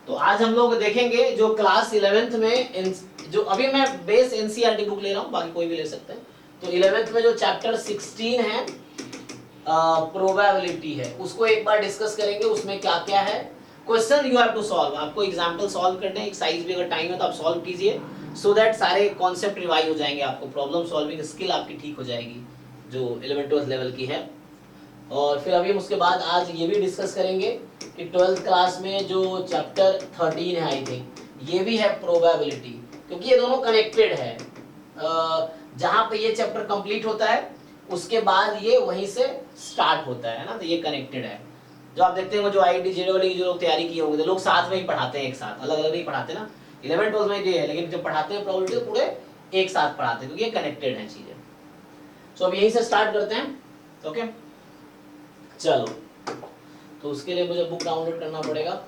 तो आज हम लोग देखेंगे जो क्लास 11th में जो अभी मैं बेस एनसीईआरटी बुक ले रहा हूँ, बाकी कोई भी ले सकते हैं। तो 11th में जो चैप्टर 16 है प्रोबेबिलिटी है, उसको एक बार डिस्कस करेंगे। उसमें क्या क्या है, question you have to solve. आपको एग्जांपल सॉल्व करने हैं, एक्सरसाइज भी अगर टाइम है तो आप सॉल्व कीजिए, सो दैट सारे कॉन्सेप्ट रिवाइज हो जाएंगे, आपको प्रॉब्लम सॉल्विंग स्किल आपकी ठीक हो जाएगी जो 11th लेवल की है। और फिर अभी हम उसके बाद आज ये भी डिस्कस करेंगे कि 12th क्लास में जो चैप्टर 13 है, आई थिंक ये भी है प्रोबेबिलिटी, क्योंकि ये दोनों कनेक्टेड है। जहां पे ये चैप्टर कंप्लीट होता है उसके बाद ये वहीं से स्टार्ट होता है ना, तो ये कनेक्टेड है। जो आप देखते हैं जो आईआईटी जेईई की जो लोग तैयारी किए होंगे तो लोग साथ में ही पढ़ाते हैं, एक साथ, अलग अलग नहीं पढ़ाते ना। 11th 12th में ये है, लेकिन जब पढ़ाते हैं प्रोबेबिलिटी तो पूरे एक साथ पढ़ाते हैं, क्योंकि ये कनेक्टेड है चीजें। सो अब यहीं से स्टार्ट करते हैं, ओके चलो। तो उसके लिए मुझे बुक डाउनलोड करना पड़ेगा।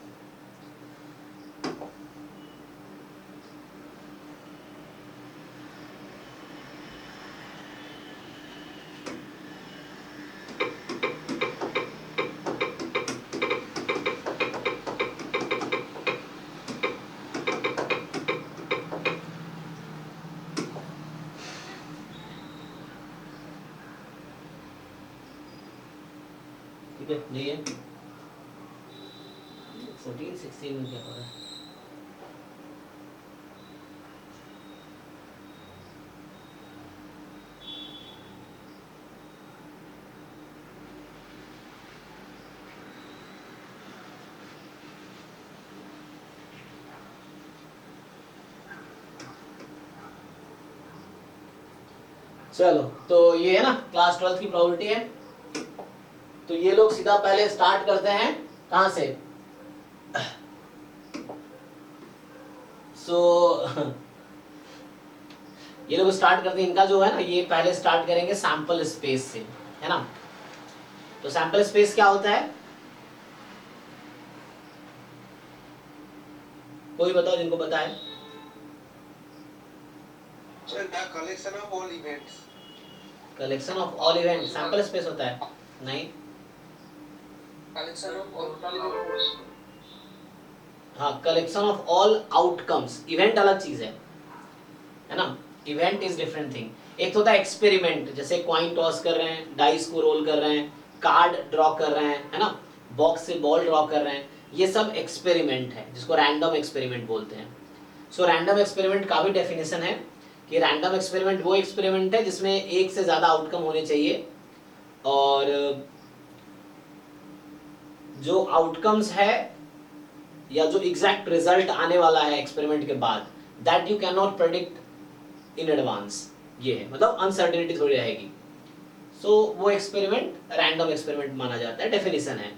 ठीक है, नहीं 14 16 में क्या हो रहा है? चलो, तो ये है ना क्लास 12th की प्रोबेबिलिटी है। तो ये लोग सीधा पहले स्टार्ट करते हैं कहां से? ये लोग स्टार्ट करते हैं, इनका जो है ना, ये पहले स्टार्ट करेंगे सैंपल स्पेस से, है ना। तो सैंपल स्पेस क्या होता है, कोई बताओ जिनको पता है। Collection of all events. Collection of all event sample space होता है? नहीं, कलेक्शन ऑफ ऑल, हाँ, collection of all outcomes. Event अलग चीज है ना, इवेंट इज डिफरेंट थिंग। एक तो होता है एक्सपेरिमेंट, जैसे कॉइन टॉस कर रहे हैं, डाइस को रोल कर रहे हैं, कार्ड ड्रॉ कर रहे हैं, है ना, बॉक्स से बॉल ड्रॉ कर रहे हैं, ये सब एक्सपेरिमेंट है, जिसको रैंडम एक्सपेरिमेंट बोलते हैं। सो रैंडम एक्सपेरिमेंट का भी डेफिनेशन है कि रैंडम एक्सपेरिमेंट वो एक्सपेरिमेंट है जिसमें एक से ज्यादा आउटकम होने चाहिए, और जो आउटकम्स है या जो एग्जैक्ट रिजल्ट आने वाला है एक्सपेरिमेंट के बाद, that you can not predict in advance. ये है, मतलब अनसर्टेनिटी थोड़ी रहेगी। सो वो एक्सपेरिमेंट रैंडम एक्सपेरिमेंट माना जाता है, डेफिनेशन है।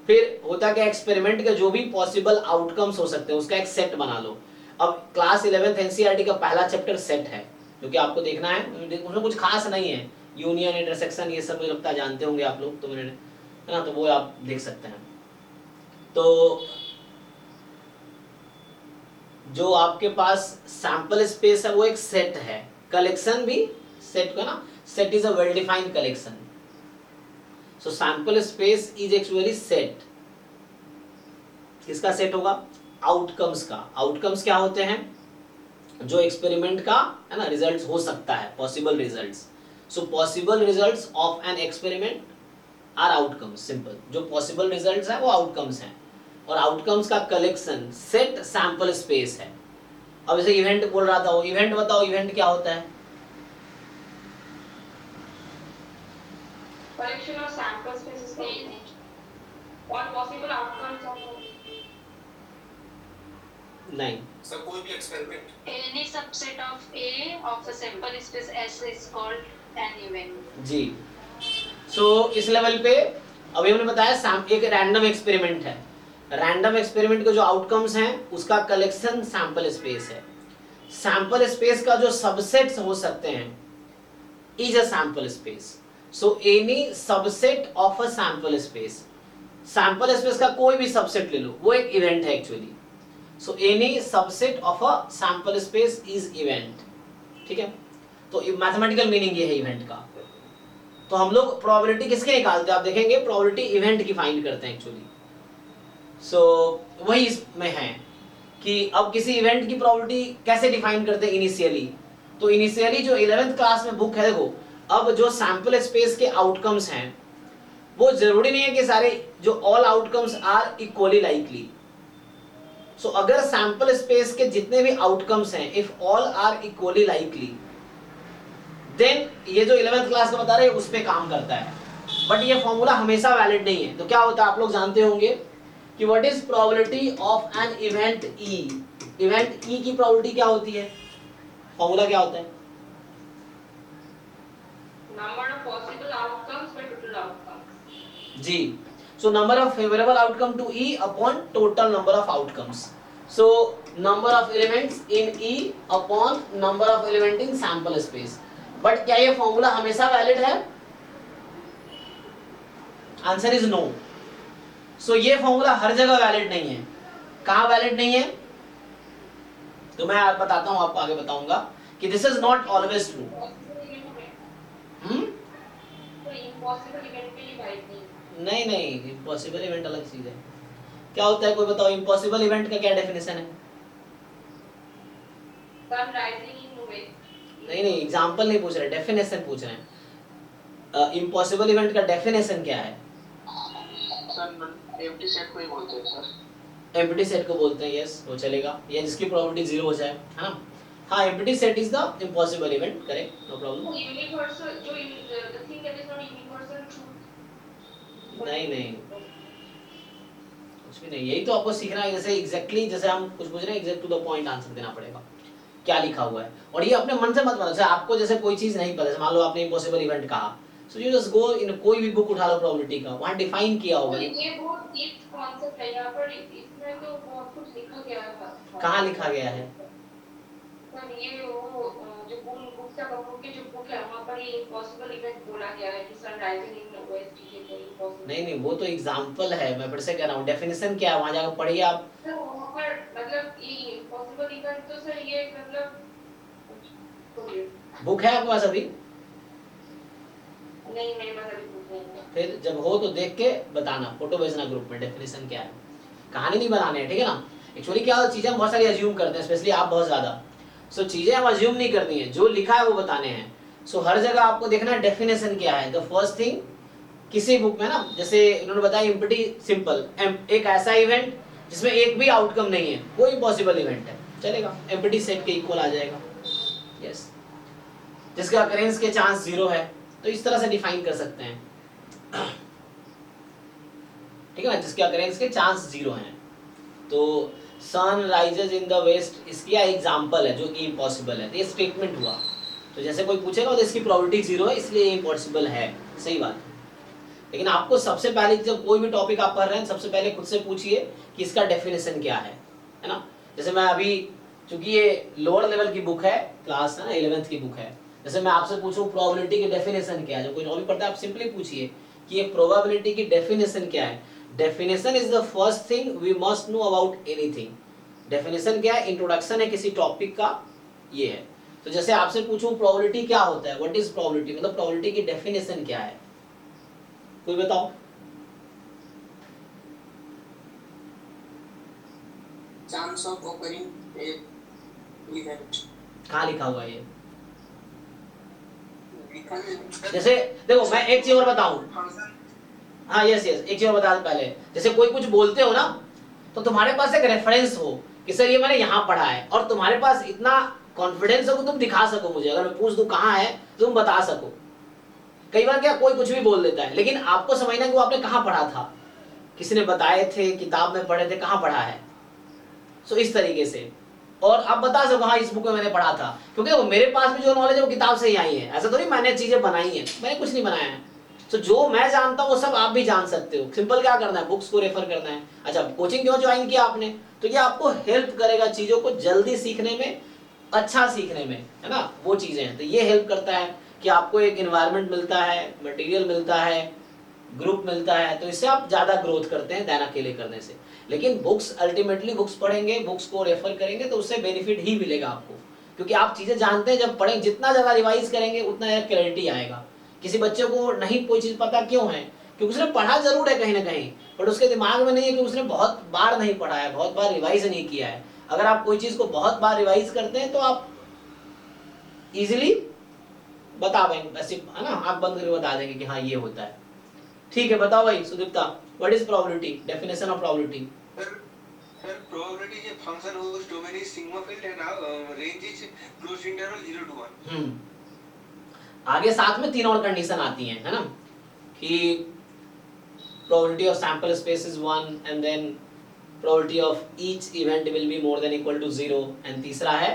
फिर होता क्या, एक्सपेरिमेंट के जो भी पॉसिबल आउटकम्स हो सकते हैं उसका एक सेट बना लो। अब क्लास 11th एनसीईआरटी का पहला चैप्टर सेट है, जो कि आपको देखना है। उसमें कुछ खास नहीं है, यूनियन, इंटरसेक्शन, ये सब मुझे लगता है जानते होंगे आप लोग, तो मैंने, है ना, तो वो आप देख सकते हैं। तो जो आपके पास सैंपल स्पेस है वो एक सेट है, कलेक्शन भी सेट का ना, set is a well defined collection. So sample space is actually set. किसका सेट होगा? आउटकम्स का। आउटकम्स क्या होते हैं? जो एक्सपेरिमेंट का, है ना, रिजल्ट्स हो सकता है, possible results. So possible results of an experiment are outcomes. Simple, जो पॉसिबल रिजल्ट्स है वो आउटकम्स हैं, और आउटकम्स का कलेक्शन सेट सैंपल स्पेस है। अब जैसे इवेंट बोल रहा था, वो इवेंट बताओ, इवेंट क्या होता है? collection of sample spaces or possible outcomes of नहीं, सर कोई भी experiment. any subset of A of a sample space S is called an event। जी। सो इस लेवल पे अभी हमने बताया एक रैंडम एक्सपेरिमेंट है। रैंडम एक्सपेरिमेंट के जो आउटकम्स हैं उसका कलेक्शन सैंपल स्पेस है। सैंपल स्पेस का जो सबसेट्स हो सकते हैं is a sample space. So any subset of a sample space, sample space का कोई भी सबसेट ले लो, वो एक इवेंट है actually. So any subset of a sample space is event. ठीक है, तो मैथमेटिकल मीनिंग ये है इवेंट का। तो हम लोग प्रोबेबिलिटी किसके निकालते हैं, आप देखेंगे प्रोबेबिलिटी इवेंट की फाइंड करते हैं एक्चुअली। सो वही इसमें है कि अब किसी इवेंट की प्रोबेबिलिटी कैसे डिफाइन करते हैं इनिशियली। तो इनिशियली जो 11th क्लास में बुक है, देखो अब जो सैंपल स्पेस के आउटकम्स हैं वो जरूरी नहीं है कि सारे जो all outcomes are equally likely. So अगर सैंपल स्पेस के जितने भी आउटकम्स हैं if all are equally likely, then ये जो 11th क्लास का बता रहे हैं उस पे काम करता है। बट ये फॉर्मूला हमेशा वैलिड नहीं है। तो क्या होता है आप लोग जानते होंगे कि what is probability of an event E. Event E की प्रोबेबिलिटी क्या होती है, फॉर्मूला क्या होता है? Number of possible outcomes by total outcomes. जी, so number of favourable outcome to E upon total number of outcomes. So number of elements in E upon number of element in sample space. But क्या ये formula हमेशा valid है? Answer is no. सो ये formula हर जगह valid नहीं है। कहां valid नहीं है? तो मैं बताता हूं, आपको आगे बताऊंगा कि this is not always true. तो इम्पॉसिबल इवेंट के लिए वैलिड नहीं। नहीं नहीं, इम्पॉसिबल इवेंट अलग चीज है। क्या होता है कोई बताओ, इम्पॉसिबल इवेंट का क्या डेफिनेशन है? Sun rising in west. नहीं नहीं, एग्जांपल नहीं पूछ रहे, डेफिनेशन पूछ रहे हैं। इम्पॉसिबल इवेंट का डेफिनेशन क्या है? सर एम्प्टी सेट को ही बोलते हैं सर। एम्प्टी सेट को बोलते हैं, यस वो चलेगा, या जिसकी प्रोबेबिलिटी 0 हो जाए, है ना। हाँ, empty set is the impossible event, correct, no problem. Universal जो the thing that is not universal truth. नहीं नहीं, कुछ भी नहीं, यही तो आपको सीखना है। जैसे एग्जैक्टली जैसे हम कुछ पूछ रहे हैं, exact to the point answer देना पड़ेगा, क्या लिखा हुआ है। और ये अपने मन से मत बताओ। जैसे आपको जैसे कोई चीज नहीं पता, मान लो आपने इम्पॉसिबल इवेंट कहा, सो यू जस्ट गो इन कोई भी बुक उठा लो प्रोबेबिलिटी का, वहां डिफाइन किया होगा। ये बहुत डीप कॉन्सेप्ट है, यहाँ पर इसमें तो बहुत कुछ लिखा गया है। कहाँ लिखा गया है? सर ये वो जो बुक का बुक के जो बुक है वहाँ पर ये इम्पॉसिबल इवेंट बोला गया है कि सन राइजिंग इन वेस्ट ये कोई इम्पॉसिबल। नहीं नहीं, वो तो एग्जांपल है, मैं फिर से कह रहा हूँ डेफिनेशन क्या है, वहां जाकर पढ़िए आप। सर वहाँ पर मतलब ये इम्पॉसिबल इवेंट तो सर ये मतलब बुक है आपके पास अभी? नहीं नहीं मैं अभी बुक नहीं है। फिर जब हो तो देख के बताना, फोटो भेजना ग्रुप में, डेफिनेशन क्या है। कहानी नहीं बनाने है, ठीक है ना। एक्चुअली क्या चीजें हम बहुत सारी अज्यूम करते हैं, स्पेशली आप बहुत ज्यादा। सो चीजें हम अज्यूम नहीं करनी है, जो लिखा है वो बताने हैं। सो हर जगह आपको देखना है डेफिनेशन क्या है। द फर्स्ट थिंग किसी बुक में ना, जैसे उन्होंने बताया एम्प्टी सिंपल, एक ऐसा इवेंट जिसमें एक भी आउटकम नहीं है, वो इम्पॉसिबल इवेंट है, चलेगा, एम्प्टी सेट के इक्वल आ जाएगा, यस। जिसका अकरेंस के चांस 0 है, तो इस तरह से डिफाइन कर सकते हैं, ठीक है ना, जिसके अकरेंस के चांस 0 हैं। तो sun rises in the west, इसकी एग्जांपल है जो कि इम्पॉसिबल है। तो ये स्टेटमेंट हुआ, तो जैसे कोई पूछेगा तो इसकी प्रोबेबिलिटी 0 है इसलिए ये इम्पॉसिबल है, सही बात है। लेकिन आपको सबसे पहले जब कोई भी टॉपिक आप पढ़ रहे हैं, सबसे पहले खुद से पूछिए कि इसका डेफिनेशन क्या है ना। जैसे मैं अभी, चूंकि ये लोअर लेवल की बुक है, क्लास है ना 11th की बुक है, जैसे मैं आपसे पूछूं प्रोबेबिलिटी की डेफिनेशन क्या है, जो कोई नॉलेज पढ़ता है आप सिंपली पूछिए कि ये प्रोबेबिलिटी की डेफिनेशन क्या है। Definition is the first thing we must know about anything. Definition क्या है? इंट्रोडक्शन है किसी टॉपिक का, ये है। तो जैसे आपसे पूछूं प्रोबेबिलिटी क्या होता है, व्हाट इज प्रोबेबिलिटी, मतलब प्रोबेबिलिटी की डेफिनेशन क्या है, कोई बताओ। Chance of occurring a event। कहाँ लिखा हुआ है ये? लिखा है। जैसे देखो मैं एक चीज और बताऊं, हाँ यस यस, एक चीज और बता दूं पहले। जैसे कोई कुछ बोलते हो ना, तो तुम्हारे पास एक रेफरेंस हो कि सर ये मैंने यहाँ पढ़ा है, और तुम्हारे पास इतना कॉन्फिडेंस हो कि तुम दिखा सको मुझे, अगर मैं पूछ दूं कहाँ है तो तुम बता सको। कई बार क्या कोई कुछ भी बोल देता है, लेकिन आपको समझना कि वो आपने कहाँ पढ़ा था, किसी ने बताए थे, किताब में पढ़े थे, कहाँ पढ़ा है। सो इस तरीके से, और आप बता सको हाँ इस बुक में मैंने पढ़ा था, क्योंकि वो मेरे पास भी जो नॉलेज है वो किताब से ही आई है, ऐसा तो नहीं मैंने चीजें बनाई हैं, मैंने कुछ नहीं बनाया है। तो जो मैं जानता हूँ वो सब आप भी जान सकते हो। सिंपल क्या करना है, बुक्स को रेफर करना है। अच्छा, कोचिंग क्यों ज्वाइन किया आपने, तो ये आपको हेल्प करेगा चीजों को जल्दी सीखने में, अच्छा सीखने में, है ना, वो चीजें हैं। तो ये हेल्प करता है कि आपको एक एनवायरनमेंट मिलता है, मटेरियल मिलता है, ग्रुप मिलता है, तो इससे आप ज्यादा ग्रोथ करते हैं दैन अकेले करने से। लेकिन बुक्स, अल्टीमेटली बुक्स पढ़ेंगे, बुक्स को रेफर करेंगे तो उससे बेनिफिट ही मिलेगा आपको, क्योंकि आप चीजें जानते हैं। जब पढ़ें, जितना ज्यादा रिवाइज करेंगे उतना क्लैरिटी आएगा। किसी बच्चे को नहीं कोई चीज पता क्यों है, क्योंकि उसने पढ़ा जरूर है कहीं ना कहीं, बट उसके दिमाग में नहीं है कि उसने बहुत बार नहीं पढ़ा है, बहुत बार रिवाइज नहीं किया है। अगर आप कोई चीज को बहुत बार रिवाइज करते हैं तो आप इजिली बता पाएंगे, ऐसे है ना, आंख बंद करके बता देंगे कि हाँ ये होता है। ठीक है, बताओ भाई Sudipta, what is probability, definition of probability. Sir probability जो फंक्शन होगा domain is sigma field and range is closed interval 0 to 1। आगे साथ में तीन और कंडीशन आती हैं, है ना, कि probability of sample space is 1 and then probability of each event will be more than equal to 0 and तीसरा है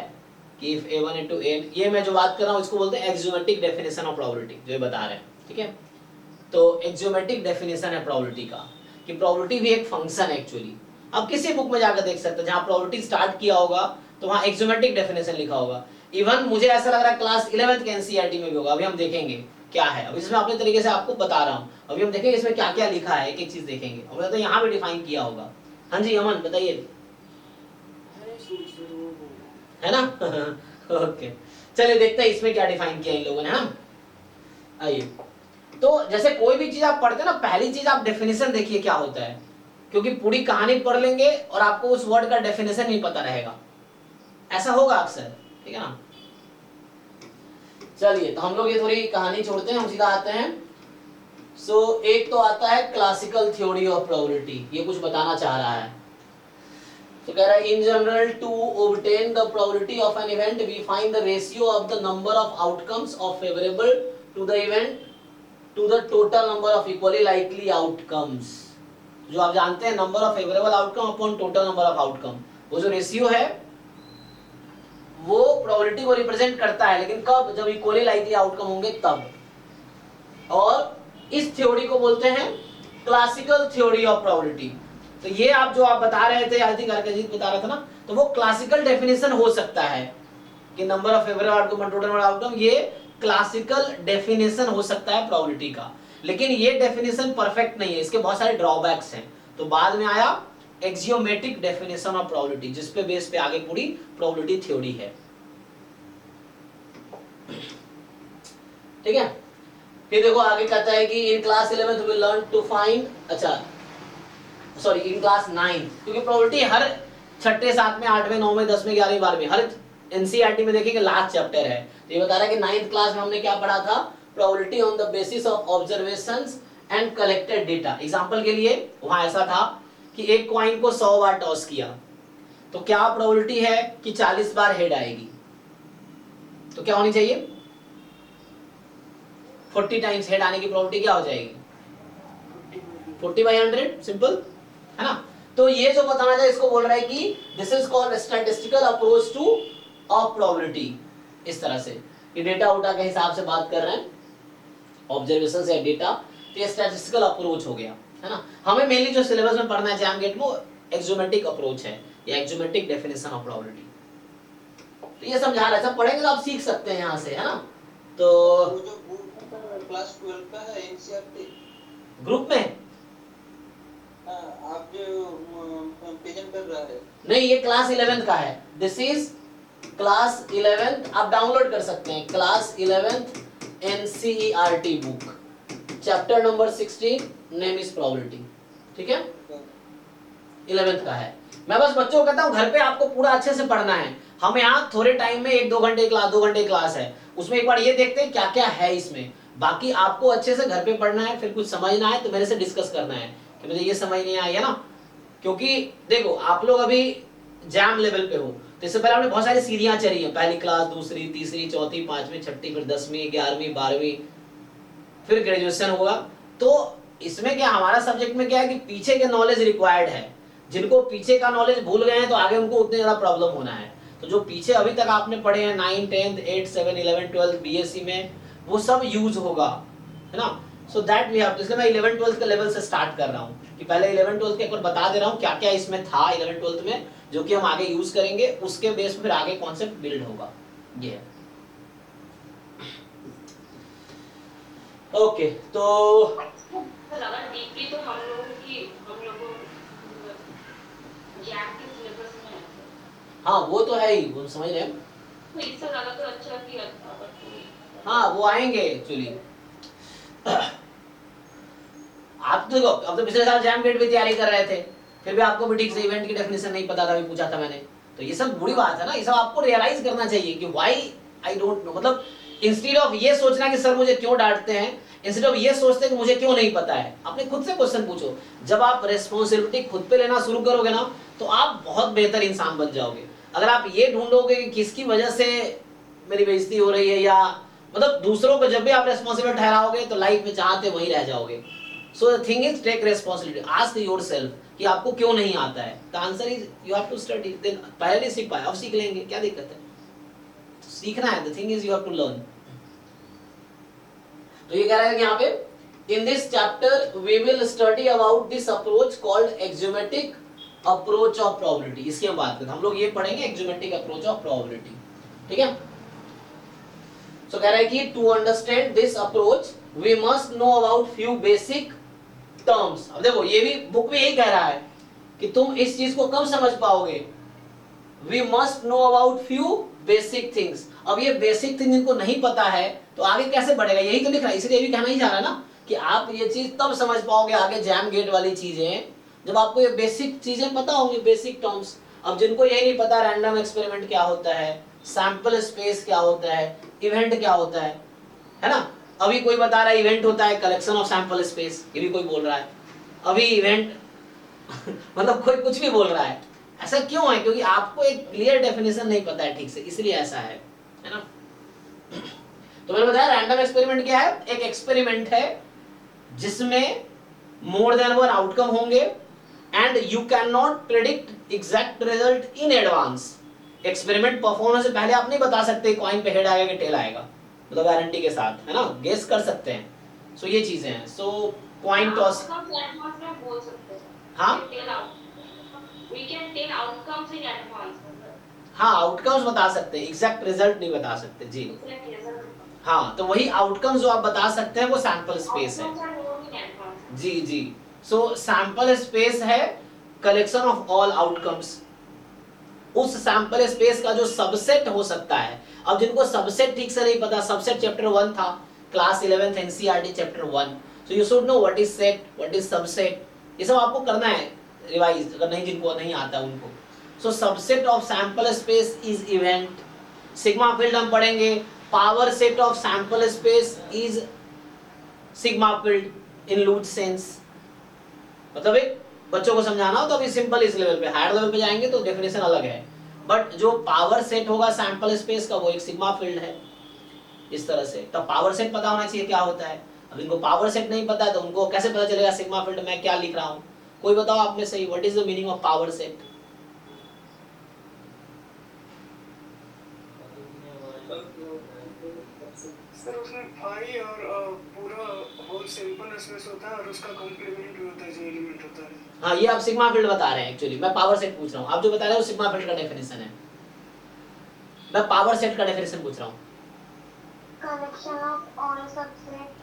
कि if a1 into n, ये मैं जो बात कर रहा हूँ इसको बोलते हैं एक्सियोमेटिक डेफिनेशन ऑफ प्रोबेबिलिटी, जो ये बता रहे हैं, ठीक है। तो एक्सियोमेटिक डेफिनेशन है प्रोबेबिलिटी का कि प्रोबेबिलिटी भी एक फंक्शन है एक्चुअली। आप किसी बुक में जाकर देख सकते हैं जहाँ प्रोबेबिलिटी स्टार्ट किया होगा तो वहाँ एक्सियोमेटिक डेफिनेशन लिखा होगा। इवन मुझे ऐसा लग रहा है क्लास 11th के एनसीईआरटी में भी होगा, अभी हम देखेंगे क्या है। अब इसमें अपने तरीके से आपको बता रहा हूँ, अभी हम देखेंगे इसमें क्या क्या लिखा है, एक एक चीज देखेंगे। अब तो यहाँ भी डिफाइन किया होगा। हाँ जी अमन बताइए, है ना ओके चलिए देखते हैं इसमें क्या डिफाइन किया इन लोगों ने, है ना। आइए, तो जैसे कोई भी चीज आप पढ़ते हैं ना, पहली चीज आप डेफिनेशन देखिए क्या होता है, क्योंकि पूरी कहानी पढ़ लेंगे और आपको उस वर्ड का डेफिनेशन नहीं पता रहेगा, ऐसा होगा अक्सर, ठीक है ना। चलिए तो हम लोग ये थोड़ी कहानी छोड़ते हैं, हम सीधा आते हैं। सो एक तो आता है क्लासिकल थ्योरी ऑफ प्रोबेबिलिटी, ये कुछ बताना चाह रहा है। तो कह रहा है in general to obtain the probability of an event we find the ratio of the number of outcomes of favourable to the event to the total number of equally likely outcomes. जो आप जानते हैं number of favourable outcome upon total number of outcome, वो जो ratio है वो probability को represent करता है, लेकिन कब, जब इक्वली लाइकली आउटकम होंगे तब। और इस थ्योरी को बोलते हैं क्लासिकल थ्योरी ऑफ प्रोबेबिलिटी। तो ये आप जो आप बता रहे थे, आई थिंक हरकजीत बता रहा था ना, तो वो क्लासिकल डेफिनेशन हो सकता है कि number of favourable outcome total number of outcome, ये क्लासिकल डेफिनेशन हो सकता है प्रोबेबिलिटी का। लेकिन ये डेफिनेशन परफेक्ट नहीं है, इसके बहुत सारे ड्रॉबैक्स हैं। तो बाद में आया एक्सियोमेटिक डेफिनेशन ऑफ प्रोबेबिलिटी, जिस पे बेस पे आगे पूरी प्रोबेबिलिटी थ्योरी है, ठीक है। फिर देखो आगे कहता है कि in class 11th we learn to find, अच्छा सॉरी इन क्लास 9, क्योंकि प्रोबेबिलिटी हर छठे, सातवें, आठवें, नौवें, 10वें, 11वें, 12वें हर एनसीईआरटी में देखेंगे लास्ट चैप्टर है। तो ये बता रहा है कि 9th क्लास में हमने क्या पढ़ा था, probability on the basis of observations and collected data. Example के लिए वहां ऐसा था कि एक कॉइन को 100 बार टॉस किया, तो क्या प्रोबेबिलिटी है कि 40 बार हेड आएगी, तो क्या होनी चाहिए 40 टाइम्स हेड आने की प्रोबेबिलिटी क्या हो जाएगी 40/100, सिंपल है ना। तो ये जो बताना चाहिए इसको बोल रहा है कि this is called statistical approach two of probability. इस तरह से ये डेटा उटा के हिसाब से बात कर रहे हैं, ऑब्जर्वेशन से डेटा, तो ये स्टैटिस्टिकल अप्रोच हो गया, है ना। हमें मेनली जो सिलेबस में पढ़ना है एग्जाम गेट में एक्सियोमेटिक अप्रोच है या एक्सियोमेटिक डेफिनेशन ऑफ प्रोबेबिलिटी। तो ये समझा रहा है, सब पढ़ेंगे तो आप सीख सकते हैं यहाँ से, है ना। तो वो जो क्लास 12 का है एनसीईआरटी ग्रुप में आप जो प्रेजेंट कर रहा है, नहीं, ये क्लास 11th का है, दिस इज क्लास 11th, आप डाउनलोड कर सकते हैं, class 11th NCERT book, chapter number 16, name is probability, ठीक है, 11th का है। मैं बस बच्चों को कहता हूँ घर पे आपको पूरा अच्छे से पढ़ना है। हम यहाँ थोड़े टाइम में 1-2 घंटे क्लास, 2 घंटे क्लास है, उसमें एक बार ये देखते हैं क्या क्या है इसमें, बाकी आपको अच्छे से घर पे पढ़ना है। फिर कुछ समझना है तो मेरे से डिस्कस करना है कि मुझे ये समझ नहीं आई है ना, क्योंकि देखो आप लोग अभी जैम लेवल पे हो, तो इससे पहले हमने बहुत सारी सीढ़ियां चढ़ी हैं, पहली क्लास, दूसरी, तीसरी, चौथी, पांचवी, छठी, फिर 10वीं, 11वीं, 12वीं, फिर ग्रेजुएशन होगा। तो इसमें क्या हमारा सब्जेक्ट में क्या है कि पीछे के नॉलेज रिक्वायर्ड है, जिनको पीछे का नॉलेज भूल गए हैं तो आगे उनको उतने ज्यादा प्रॉब्लम होना है। तो जो पीछे अभी तक आपने पढ़े हैं 9, 10, 8, 7, 11, 12 बीएससी में, वो सब यूज होगा, है ना। So that we have to, इसलिए मैं 11, 12 के लेवल से स्टार्ट कर रहा हूँ कि पहले 11, 12 के एक बार बता दे रहा हूँ क्या क्या इसमें था 11, 12 में, जो कि हम आगे यूज करेंगे, उसके बेस पे फिर आगे कॉन्सेप्ट बिल्ड होगा। ये है ओके। तो ज्यादा डीपली तो हम लोगों जैम के सिलेबस में है, हाँ वो तो है ही, वो समझ रहे हैं। तो इससे ज्यादा तो अच्छा कि हाँ वो आएंगे एक्चुअली। आप तो देखो, अब तो पिछले साल जैम गेट भी तैयारी कर रहे थे, फिर भी आपको भी ठीक से इवेंट की डेफिनेशन नहीं पता था, अभी पूछा था मैंने। तो ये सब बुरी बात है ना, ये सब आपको रियलाइज करना चाहिए कि व्हाई आई डोंट नो, मतलब इंस्टेड ऑफ ये सोचना कि सर मुझे क्यों डांटते हैं, इंस्टेड ऑफ ये सोचते कि मुझे क्यों नहीं पता है, अपने खुद से क्वेश्चन पूछो। जब आप रेस्पॉन्सिबिलिटी खुद पे लेना शुरू करोगे ना, तो आप बहुत बेहतर इंसान बन जाओगे। अगर आप ये ढूंढोगे कि किसकी वजह से मेरी बेइज्जती हो रही है, या मतलब दूसरों को जब भी आप रेस्पॉन्सिबल ठहराओगे तो लाइफ में चाहते वहीं रह जाओगे। So the thing is take responsibility, ask yourself कि आपको क्यों नहीं आता है। The answer is you have to study, then पहले नहीं सीख पाए अब सीख लेंगे, क्या दिक्कत है, सीखना है। The thing is you have to learn. तो ये कह रहा है कि यहाँ पे in this chapter we will study about this approach called axiomatic approach of probability. इसकी हम बात करते हैं, हम लोग ये पढ़ेंगे एक्सियोमेटिक अप्रोच ऑफ प्रोबेबिलिटी, ठीक है। सो कह रहा है कि to understand this approach we must know about few basic terms. अब देखो ये भी बुक में यही कह रहा है कि तुम इस चीज को कब समझ पाओगे, we must know about few basic things. अब ये बेसिक थिंग इनको नहीं पता है तो आगे कैसे बढ़ेगा, यही तो लिख रहा है, इसलिए भी कहना ही चाह रहा है ना कि आप ये चीज तब समझ पाओगे आगे जैम गेट वाली चीजें जब आपको ये बेसिक चीजें पता होंगी, बेसिक टर्म्स। अब जिनको यही नहीं पता रैंडम एक्सपेरिमेंट क्या होता है, सैंपल स्पेस क्या होता है, इवेंट क्या होता है ना। अभी कोई बता रहा है इवेंट होता है कलेक्शन ऑफ सैंपल स्पेस, ये भी कोई बोल रहा है। अभी इवेंट मतलब कोई कुछ भी बोल रहा है। ऐसा क्यों है, क्योंकि आपको एक क्लियर डेफिनेशन नहीं पता है ठीक से, इसलिए ऐसा है ना। तो मैंने बताया रैंडम एक्सपेरिमेंट क्या है, एक एक्सपेरिमेंट है जिसमें मोर देन वन आउटकम होंगे and you can not predict exact result in advance. Experiment perform होने से पहले आप नहीं बता सकते कॉइन पे हेड आएगा कि टेल आएगा, मतलब गारंटी के साथ, है ना, गेस कर सकते हैं। सो ये चीजें हैं। सो कॉइन टॉस, बोल सकते हैं। हाँ We can tell outcomes in advance. हाँ आउटकम्स बता सकते हैं, एग्जैक्ट रिजल्ट नहीं बता सकते जी। Exact result. हाँ तो वही आउटकम्स जो आप बता सकते हैं वो सैंपल स्पेस है। Outcomes are known in advance. जी जी। सो सैंपल स्पेस है कलेक्शन ऑफ ऑल आउटकम्स। उस सैंपल स्पेस का जो सबसेट हो सकता है। अब जिनको सबसेट ठीक से नहीं पता, सबसेट चैप्टर 1 था class 11th NCERT chapter 1, so you should know what is set, what is subset, ये सब आपको करना है रिवाइज, अगर नहीं जिनको नहीं आता उनको। So subset of sample space is event. Sigma field हम पढ़ेंगे, power set of sample space is sigma field in loose sense. मतलब एक बच्चों को समझाना हो तो अभी सिंपल इस लेवल पे, हायर लेवल पे जाएंगे तो डेफिनेशन अलग है, बट जो पावर सेट होगा सैंपल स्पेस का वो एक सिग्मा फील्ड है इस तरह से। तो पावर सेट पता होना चाहिए क्या होता है। अब इनको पावर सेट नहीं पता है तो उनको कैसे पता चलेगा सिग्मा फील्ड में क्या लिख रहा हूँ। कोई बताओ आप में सही, what is the meaning of power set? Sir उसमें फाई और पूरा होल सिंपल स्पेस होता है और उसका कॉम्प्लीमेंट भी होता है जो एलिमेंट होता है। हाँ ये आप सिग्मा फील्ड बता रहे हैं, एक्चुअली मैं पावर सेट पूछ रहा हूँ। आप जो बता रहे हो सिग्मा फील्ड का डेफिनेशन है, मैं पावर सेट का डेफिनेशन पूछ रहा हूँ। Collection of all subsets.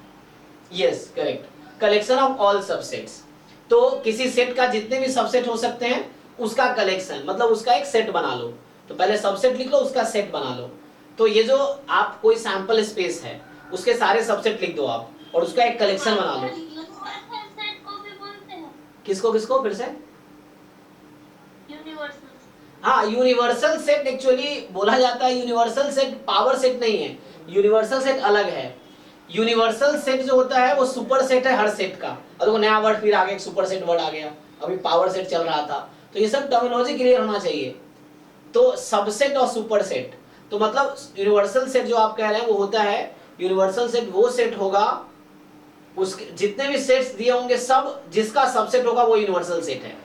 Yes correct, collection of all subsets. तो किसी सेट का जितने भी सबसेट हो सकते हैं उसका कलेक्शन, मतलब उसका एक सेट बना लो। तो पहले सबसेट लिख लो, उसका सेट बना लो। तो ये जो आप कोई सैंपल स्पेस है उसके सारे सबसेट लिख दो आप और उसका एक कलेक्शन बना लो। किसको किसको फिर से? Universal. हाँ यूनिवर्सल सेट एक्चुअली बोला जाता है, यूनिवर्सल सेट पावर सेट नहीं है, यूनिवर्सल सेट अलग है। यूनिवर्सल सेट जो होता है वो सुपर सेट है हर सेट का। और देखो नया वर्ड फिर आगे एक सुपर सेट वर्ड आ गया, अभी पावर सेट चल रहा था। तो ये सब टर्मिनोलॉजी क्लियर होना चाहिए। तो सबसेट और सुपर सेट, तो मतलब यूनिवर्सल सेट जो आप कह रहे हैं वो होता है, यूनिवर्सल सेट वो सेट होगा उसके जितने भी सेट्स दिए होंगे सब जिसका सबसेट होगा वो यूनिवर्सल सेट है।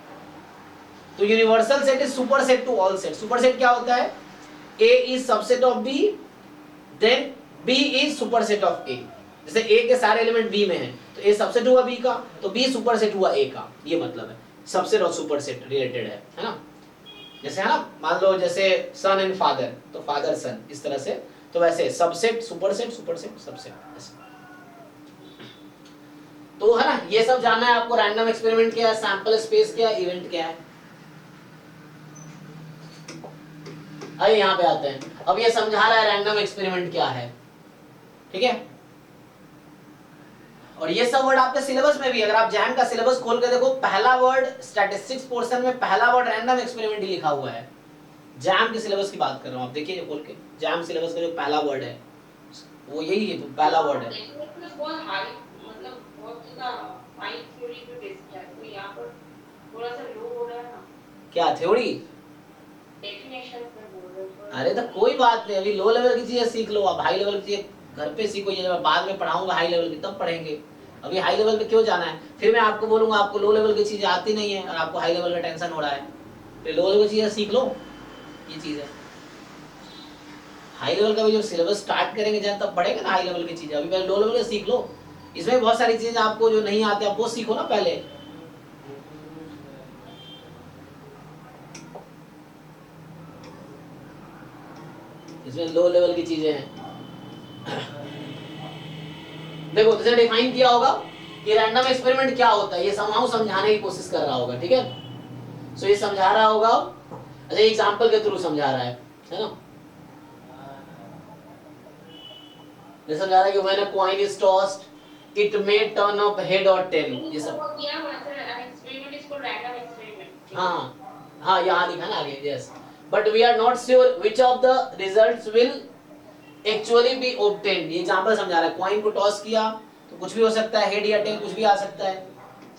तो universal set is super set to all set. Super set क्या होता है? A is subset of B, then B is super set of A। जैसे A के सारे एलिमेंट B में हैं तो A सबसेट हुआ B का, तो B सुपर सेट हुआ A का। ये मतलब है सबसेट और सुपर सेट रिलेटेड है ना। जैसे है ना, मान लो जैसे सन एंड फादर, तो फादर सन इस तरह से। तो वैसे सबसेट सुपर सेट सबसेट ऐसे। तो है ना, ये सब जानना है आपको। रैंडम एक्सपेरिमेंट क्या है, सैंपल स्पेस क्या है, इवेंट क्या है। आइए यहाँ पे आते हैं। अब ये समझा रहा है रैंडम एक्सपेरिमेंट क्या है, ठीक है। और ये सब वर्ड आपके सिलेबस में भी, अगर आप जैम का सिलेबस खोल के देखो, पहला वर्ड स्टैटिस्टिक्स पोर्शन में पहला वर्ड रैंडम एक्सपेरिमेंट ही लिखा हुआ है। जैम के सिलेबस की बात कर रहा हूँ, आप देखिए खोल के, जैम सिलेबस का जो पहला वर्ड है वो यही है, पहला वर्ड है। बहुत हाई, मतलब बहुत ज्यादा हाई थ्योरी पे बेस्ड है, तो यहाँ पर थोड़ा सा लो हो रहा है ना। क्या थ्योरी? डेफिनेशन में बोल रहे हो। अरे तो कोई बात नहीं, अभी लो लेवल की चीजें सीख लो, आप हाई लेवल की चीजें घर पे सीखो, ये जब बाद में पढ़ाऊंगा हाई लेवल की तब पढ़ेंगे, अभी हाई लेवल पे क्यों जाना है? फिर मैं आपको बोलूंगा आपको लो लेवल की चीजें आती नहीं है और आपको हाई लेवल का टेंशन हो रहा है, फिर लो लेवल की चीजें सीख लो। ये चीज है, हाई लेवल का भी जो सिलेबस स्टार्ट करेंगे जब तब पढ़ेंगे ना हाई लेवल की चीजें, अभी पहले लो लेवल का सीख लो। इसमें बहुत सारी चीजें आपको जो नहीं आती आप वो सीखो ना पहले। इसमें लो लेवल की चीजें हैं। देखो जैसे डिफाइन किया होगा कि रैंडम एक्सपेरिमेंट क्या होता है, ये समझाने की कोशिश कर रहा होगा, ठीक है। सो ये समझा रहा होगा, अच्छा एग्जांपल के थ्रू समझा रहा है ना। ये समझा रहा है कि when a coin is tossed it may turn up head और टेल, ये सब। किया हुआ है an experiment is called random experiment. हाँ यहाँ लिखा ना आगे, yes, but we are not sure which of the results will actually be obtained. ये एग्जांपल समझा रहा है, कॉइन को टॉस किया तो कुछ भी हो सकता है, हेड या टेल कुछ भी आ सकता है।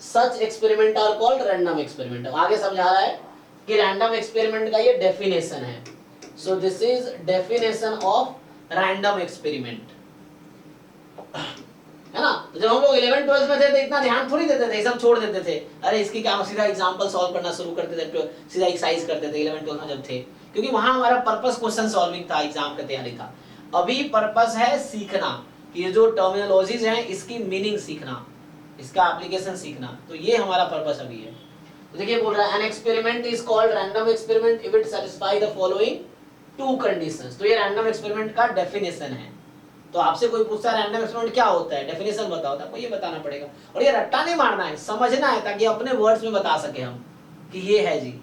Such experiment are called random experiment. आगे समझा रहा है कि रैंडम एक्सपेरिमेंट का ये डेफिनेशन है। सो this is definition of random experiment, है ना। तो जब हम लोग 11th 12th में थे तो इतना ध्यान थोड़ी देते थे, सब छोड़ देते थे, अरे इसकी क्या, सीधा एग्जांपल सॉल्व करना शुरू करते थे, सीधा एक्सरसाइज करते थे 11th 12th में जब थे, क्योंकि वहां हमारा पर्पस क्वेश्चन सॉल्विंग था, एग्जाम का तैयारी था। अभी पर्पस है सीखना कि ये जो टर्मिनोलॉजीज हैं इसकी मीनिंग सीखना, इसका एप्लीकेशन सीखना, तो ये हमारा पर्पस अभी है। तो देखिए बोल रहा है an experiment is called random experiment if it satisfy the following to conditions. तो ये रैंडम एक्सपेरिमेंट का डेफिनेशन है। तो आपसे कोई पूछता है रैंडम एक्सपेरिमेंट क्या होता है, डेफिनेशन बताओ, तो आपको ये बताना पड़ेगा, और ये रट्टा नहीं मारना है, समझना है, ताकि अपने वर्ड्स में बता सके हम कि ये है जी।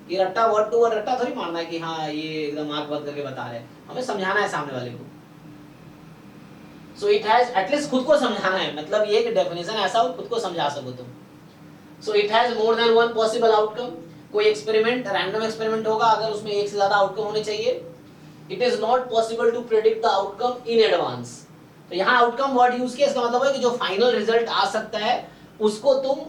ये रट्टा वर्ड टू वर्ड रट्टा थोड़ी मारना है कि हाँ ये एकदम आंख बंद करके बता रहे हैं, हमें समझाना है सामने वाले को। सो इट हैज, एटलीस्ट खुद को समझाना है, मतलब ये कि डेफिनेशन ऐसा हो खुद को समझा सको तुम। So it has more than one possible outcome. कोई एक्सपेरिमेंट रैंडम एक्सपेरिमेंट होगा अगर उसमें एक से ज्यादा आउटकम होने चाहिए। It is not possible to predict the outcome in advance. तो यहाँ आउटकम वर्ड यूज किया, इसका मतलब है कि जो फाइनल रिजल्ट आ सकता है उसको तुम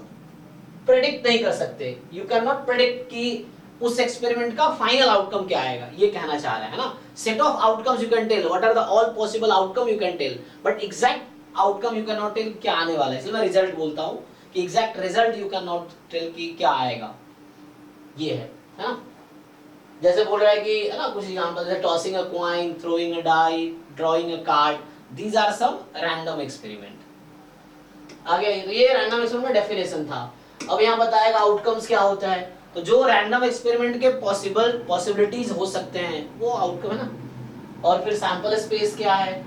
प्रेडिक्ट नहीं कर सकते। यू कैन नॉट प्रेडिक्ट कि उस एक्सपेरिमेंट का फाइनल आउटकम क्या आएगा, ये कहना चाह रहा है ना। Set of outcomes you can tell, what are the all possible outcome you can tell, but exact outcome you can not tell क्या आने वाला है। इसलिए मैं रिजल्ट बोलता हूँ कि exact result you can not tell कि क्या आएगा, ये है ना। जैसे बोल रहा है कि है ना, कुछ एग्जांपल जैसे tossing a coin, throwing a die, drawing a card, these are some random experiment. आगे ये रैंडम एक्सपेरिमेंट डेफिनेशन था। अब यहाँ बताएगा आउटकम्स क्या होता है। तो जो रैंडम एक्सपेरिमेंट के पॉसिबिलिटीज हो सकते हैं वो आउटकम है ना। और फिर सैंपल स्पेस क्या है,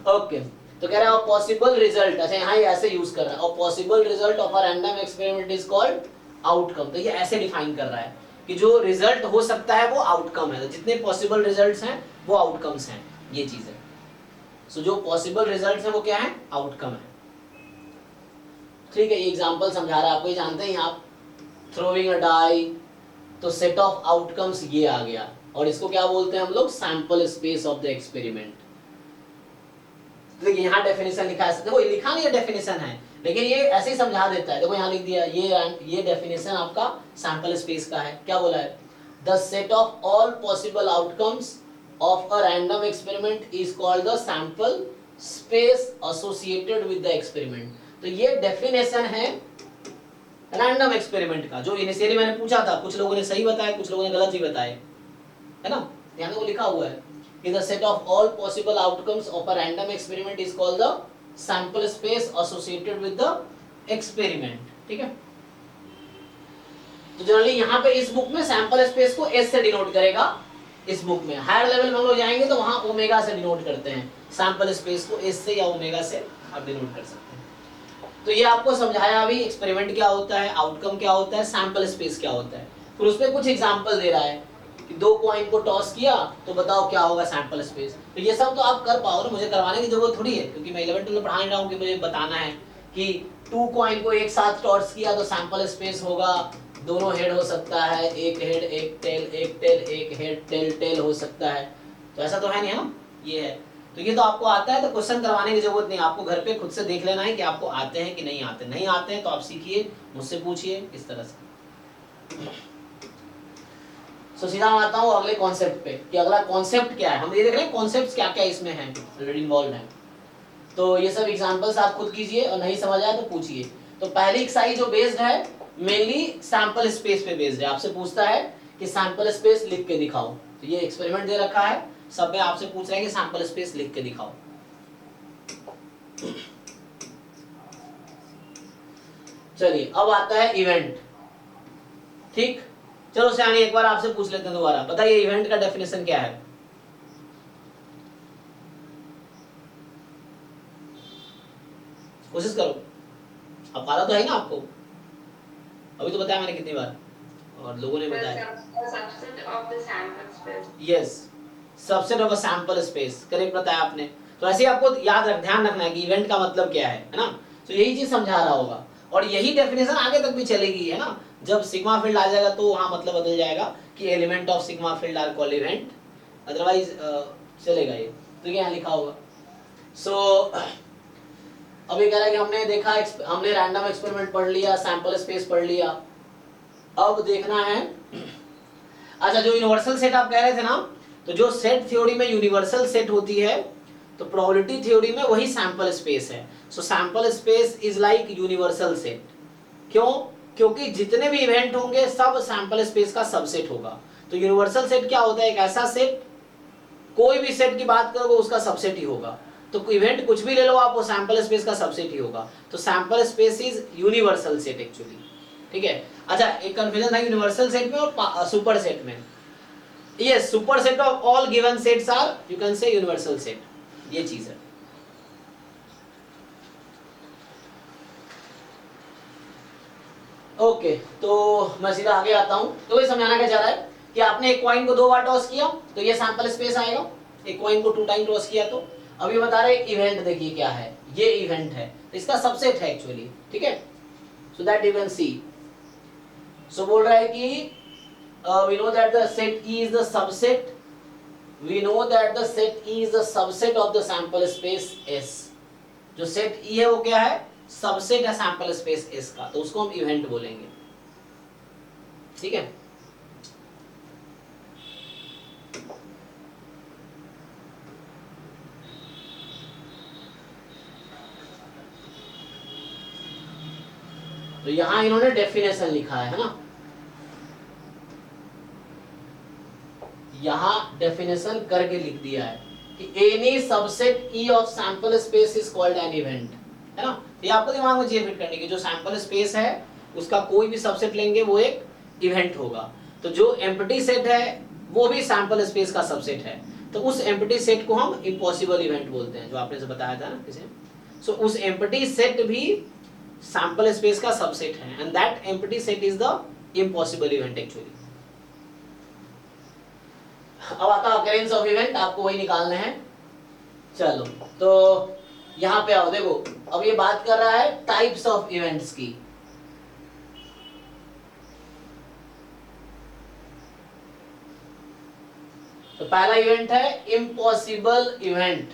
ओके। तो कह रहा है पॉसिबल रिजल्ट, अच्छा यहाँ ये ऐसे यूज कर रहा है, और possible result of a random experiment is called outcome. तो ये ऐसे डिफाइन कर रहा है कि जो रिजल्ट हो सकता है वो आउटकम है। तो जितने पॉसिबल रिजल्ट्स हैं वो आउटकम्स हैं, ये चीज है। सो जो पॉसिबल रिजल्ट्स हैं वो क्या है, आउटकम है। ठीक है, ये एग्जांपल समझा रहा है आपको, ये जानते हैं आप थ्रोइंग अ डाई, तो सेट ऑफ आउटकम्स ये आ गया, और इसको क्या बोलते हैं हम लोग, sample space of the experiment. देखिए यहाँ डेफिनेशन लिखा है, देखो लिखा नहीं है डेफिनेशन है, लेकिन ये ऐसे ही समझा देता है। देखो यहाँ लिख दिया, ये डेफिनेशन आपका सैंपल स्पेस का है। क्या बोला है, the set of all possible outcomes of a random experiment is called the sample space associated with the experiment. तो ये डेफिनेशन है रैंडम एक्सपेरिमेंट का, जो इनिशियली मैंने पूछा था, कुछ लोगों ने सही बताया, कुछ लोगों ने गलत ही बताए, है ना। यहाँ को लिखा हुआ है कि the set of all possible outcomes of a random experiment is called the sample space associated with the experiment। ठीक है, तो जनरली यहाँ पे इस बुक में सैंपल स्पेस को S से डिनोट करेगा। इस बुक में हायर लेवल में हम लोग जाएंगे तो वहां ओमेगा से डिनोट करते हैं, सैंपल स्पेस को S से या ओमेगा से आप डिनोट कर सकते हैं। तो ये आपको समझाया अभी एक्सपेरिमेंट क्या होता है, आउटकम क्या होता है, सैंपल स्पेस क्या होता है। फिर उसमें कुछ एग्जांपल दे रहा है कि 2 कॉइन को टॉस किया तो बताओ क्या होगा सैंपल स्पेस। तो ये सब तो आप कर पाओगे, मुझे करवाने की जरूरत थोड़ी है, क्योंकि मैं 11 12 पढ़ा रहा हूँ कि मुझे बताना है कि 2 कॉइन को एक साथ टॉस किया तो सैंपल स्पेस होगा, दोनों हेड हो सकता है, एक हेड एक टेल, एक टेल एक हेड, टेल टेल हो सकता है। तो ऐसा तो है नहीं, है ना, ये है। तो ये तो आपको आता है, तो क्वेश्चन करवाने की जरूरत नहीं, आपको घर पे खुद से देख लेना है कि आपको आते हैं कि नहीं आते। नहीं आते हैं तो आप सीखिए, मुझसे पूछिए इस तरह से। सीधा मैं आता हूँ अगले कॉन्सेप्ट पे कि अगला कॉन्सेप्ट क्या है। हम ये देख रहे हैं कॉन्सेप्ट्स क्या क्या इसमें हैं, ऑलरेडी इन्वॉल्व हैं। तो ये सब एग्जांपल्स आप खुद कीजिए और नहीं समझ आए तो पूछिए। तो पहली एक्सरसाइज जो बेस्ड है मेनली सैंपल स्पेस पे बेस्ड है। आपसे पूछता है कि सैंपल स्पेस लिख के दिखाओ, तो ये एक्सपेरिमेंट दे रखा है, सब में आपसे पूछ रहे हैं कि सैंपल स्पेस लिख के दिखाओ। चलिए अब आता है इवेंट। ठीक, चलो सियानी एक बार आपसे पूछ लेते हैं दोबारा, बताइए इवेंट का डेफिनेशन क्या है। कोशिश करो, अब पता तो है ना आपको, अभी तो बताया मैंने कितनी बार और लोगों ने बताया। Subset of the sample space. Yes, subset of a sample space, correct बताया आपने। तो ऐसे आपको याद ध्यान रखना है कि इवेंट का मतलब क्या है ना। तो यही चीज समझा रहा होगा और यही डेफिनेशन आगे तक भी चलेगी, है ना। जब सिग्मा फील्ड आ जाएगा तो वहां मतलब बदल जाएगा कि element of sigma field are called event, otherwise चलेगा ये। तो यहाँ लिखा होगा। सो अभी कह रहा है कि हमने देखा, हमने रैंडम एक्सपेरिमेंट पढ़ लिया, सैंपल स्पेस पढ़ लिया। अब देखना है, अच्छा जो यूनिवर्सल सेट आप कह रहे थे ना, तो जो सेट थ्योरी में यूनिवर्सल सेट होती है तो प्रोबेबिलिटी थ्योरी में वही सैंपल स्पेस है। So sample space is like universal set. क्यों? क्योंकि जितने भी इवेंट होंगे सब सैंपल स्पेस का सबसेट होगा। तो यूनिवर्सल सेट क्या होता है? एक ऐसा सेट, कोई भी सेट की बात करोगे उसका सबसेट ही होगा। तो इवेंट कुछ भी ले लो आप, वो सैंपल स्पेस का सबसेट ही होगा। तो sample space is universal set actually. ठीक है। अच्छा एक कंफ्यूजन है यूनिवर्सल सेट में और सुपर सेट में। Yes, super set of all given sets are you can say universal set, ये चीज है। ओके, तो मैं सीधा आगे आता हूं। तो ये समझाना क्या चाह रहा है कि आपने एक कॉइन को 2 बार टॉस किया तो ये सैंपल स्पेस आएगा। एक कॉइन को 2 टाइम टॉस किया तो अभी बता रहे इवेंट, देखिए क्या है, ये इवेंट है, इसका सबसेट है एक्चुअली। ठीक है, so that you can see. So बोल रहा है कि we know that the set E is the subset, we know that the set E is the subset of the sample space S। जो set E है वो क्या है? Subset है सैंपल स्पेस S का, तो उसको हम इवेंट बोलेंगे। ठीक है, तो यहां इन्होंने डेफिनेशन लिखा है ना, यहां डेफिनेशन करके लिख दिया है कि any subset E of sample space is called an event, है ना। ये आपको दिमाग में चाहिए फिट करने की, जो सैंपल स्पेस है उसका कोई भी सबसेट लेंगे वो एक इवेंट होगा। तो जो एम्प्टी सेट है वो भी सैंपल स्पेस का सबसेट है, तो उस एम्प्टी सेट को हम इम्पॉसिबल इवेंट बोलते हैं, जो आपने से बताया था ना किसे। सो उस एम्प्टी सेट भी सैंपल स्पेस का सबसेट है and that empty set is the impossible event actually. अब आता है अकरेंस ऑफ इवेंट, आपको वही निकालने हैं। चलो तो यहां पे आओ, देखो अब ये बात कर रहा है टाइप्स ऑफ इवेंट्स की। तो पहला इवेंट है इम्पॉसिबल इवेंट।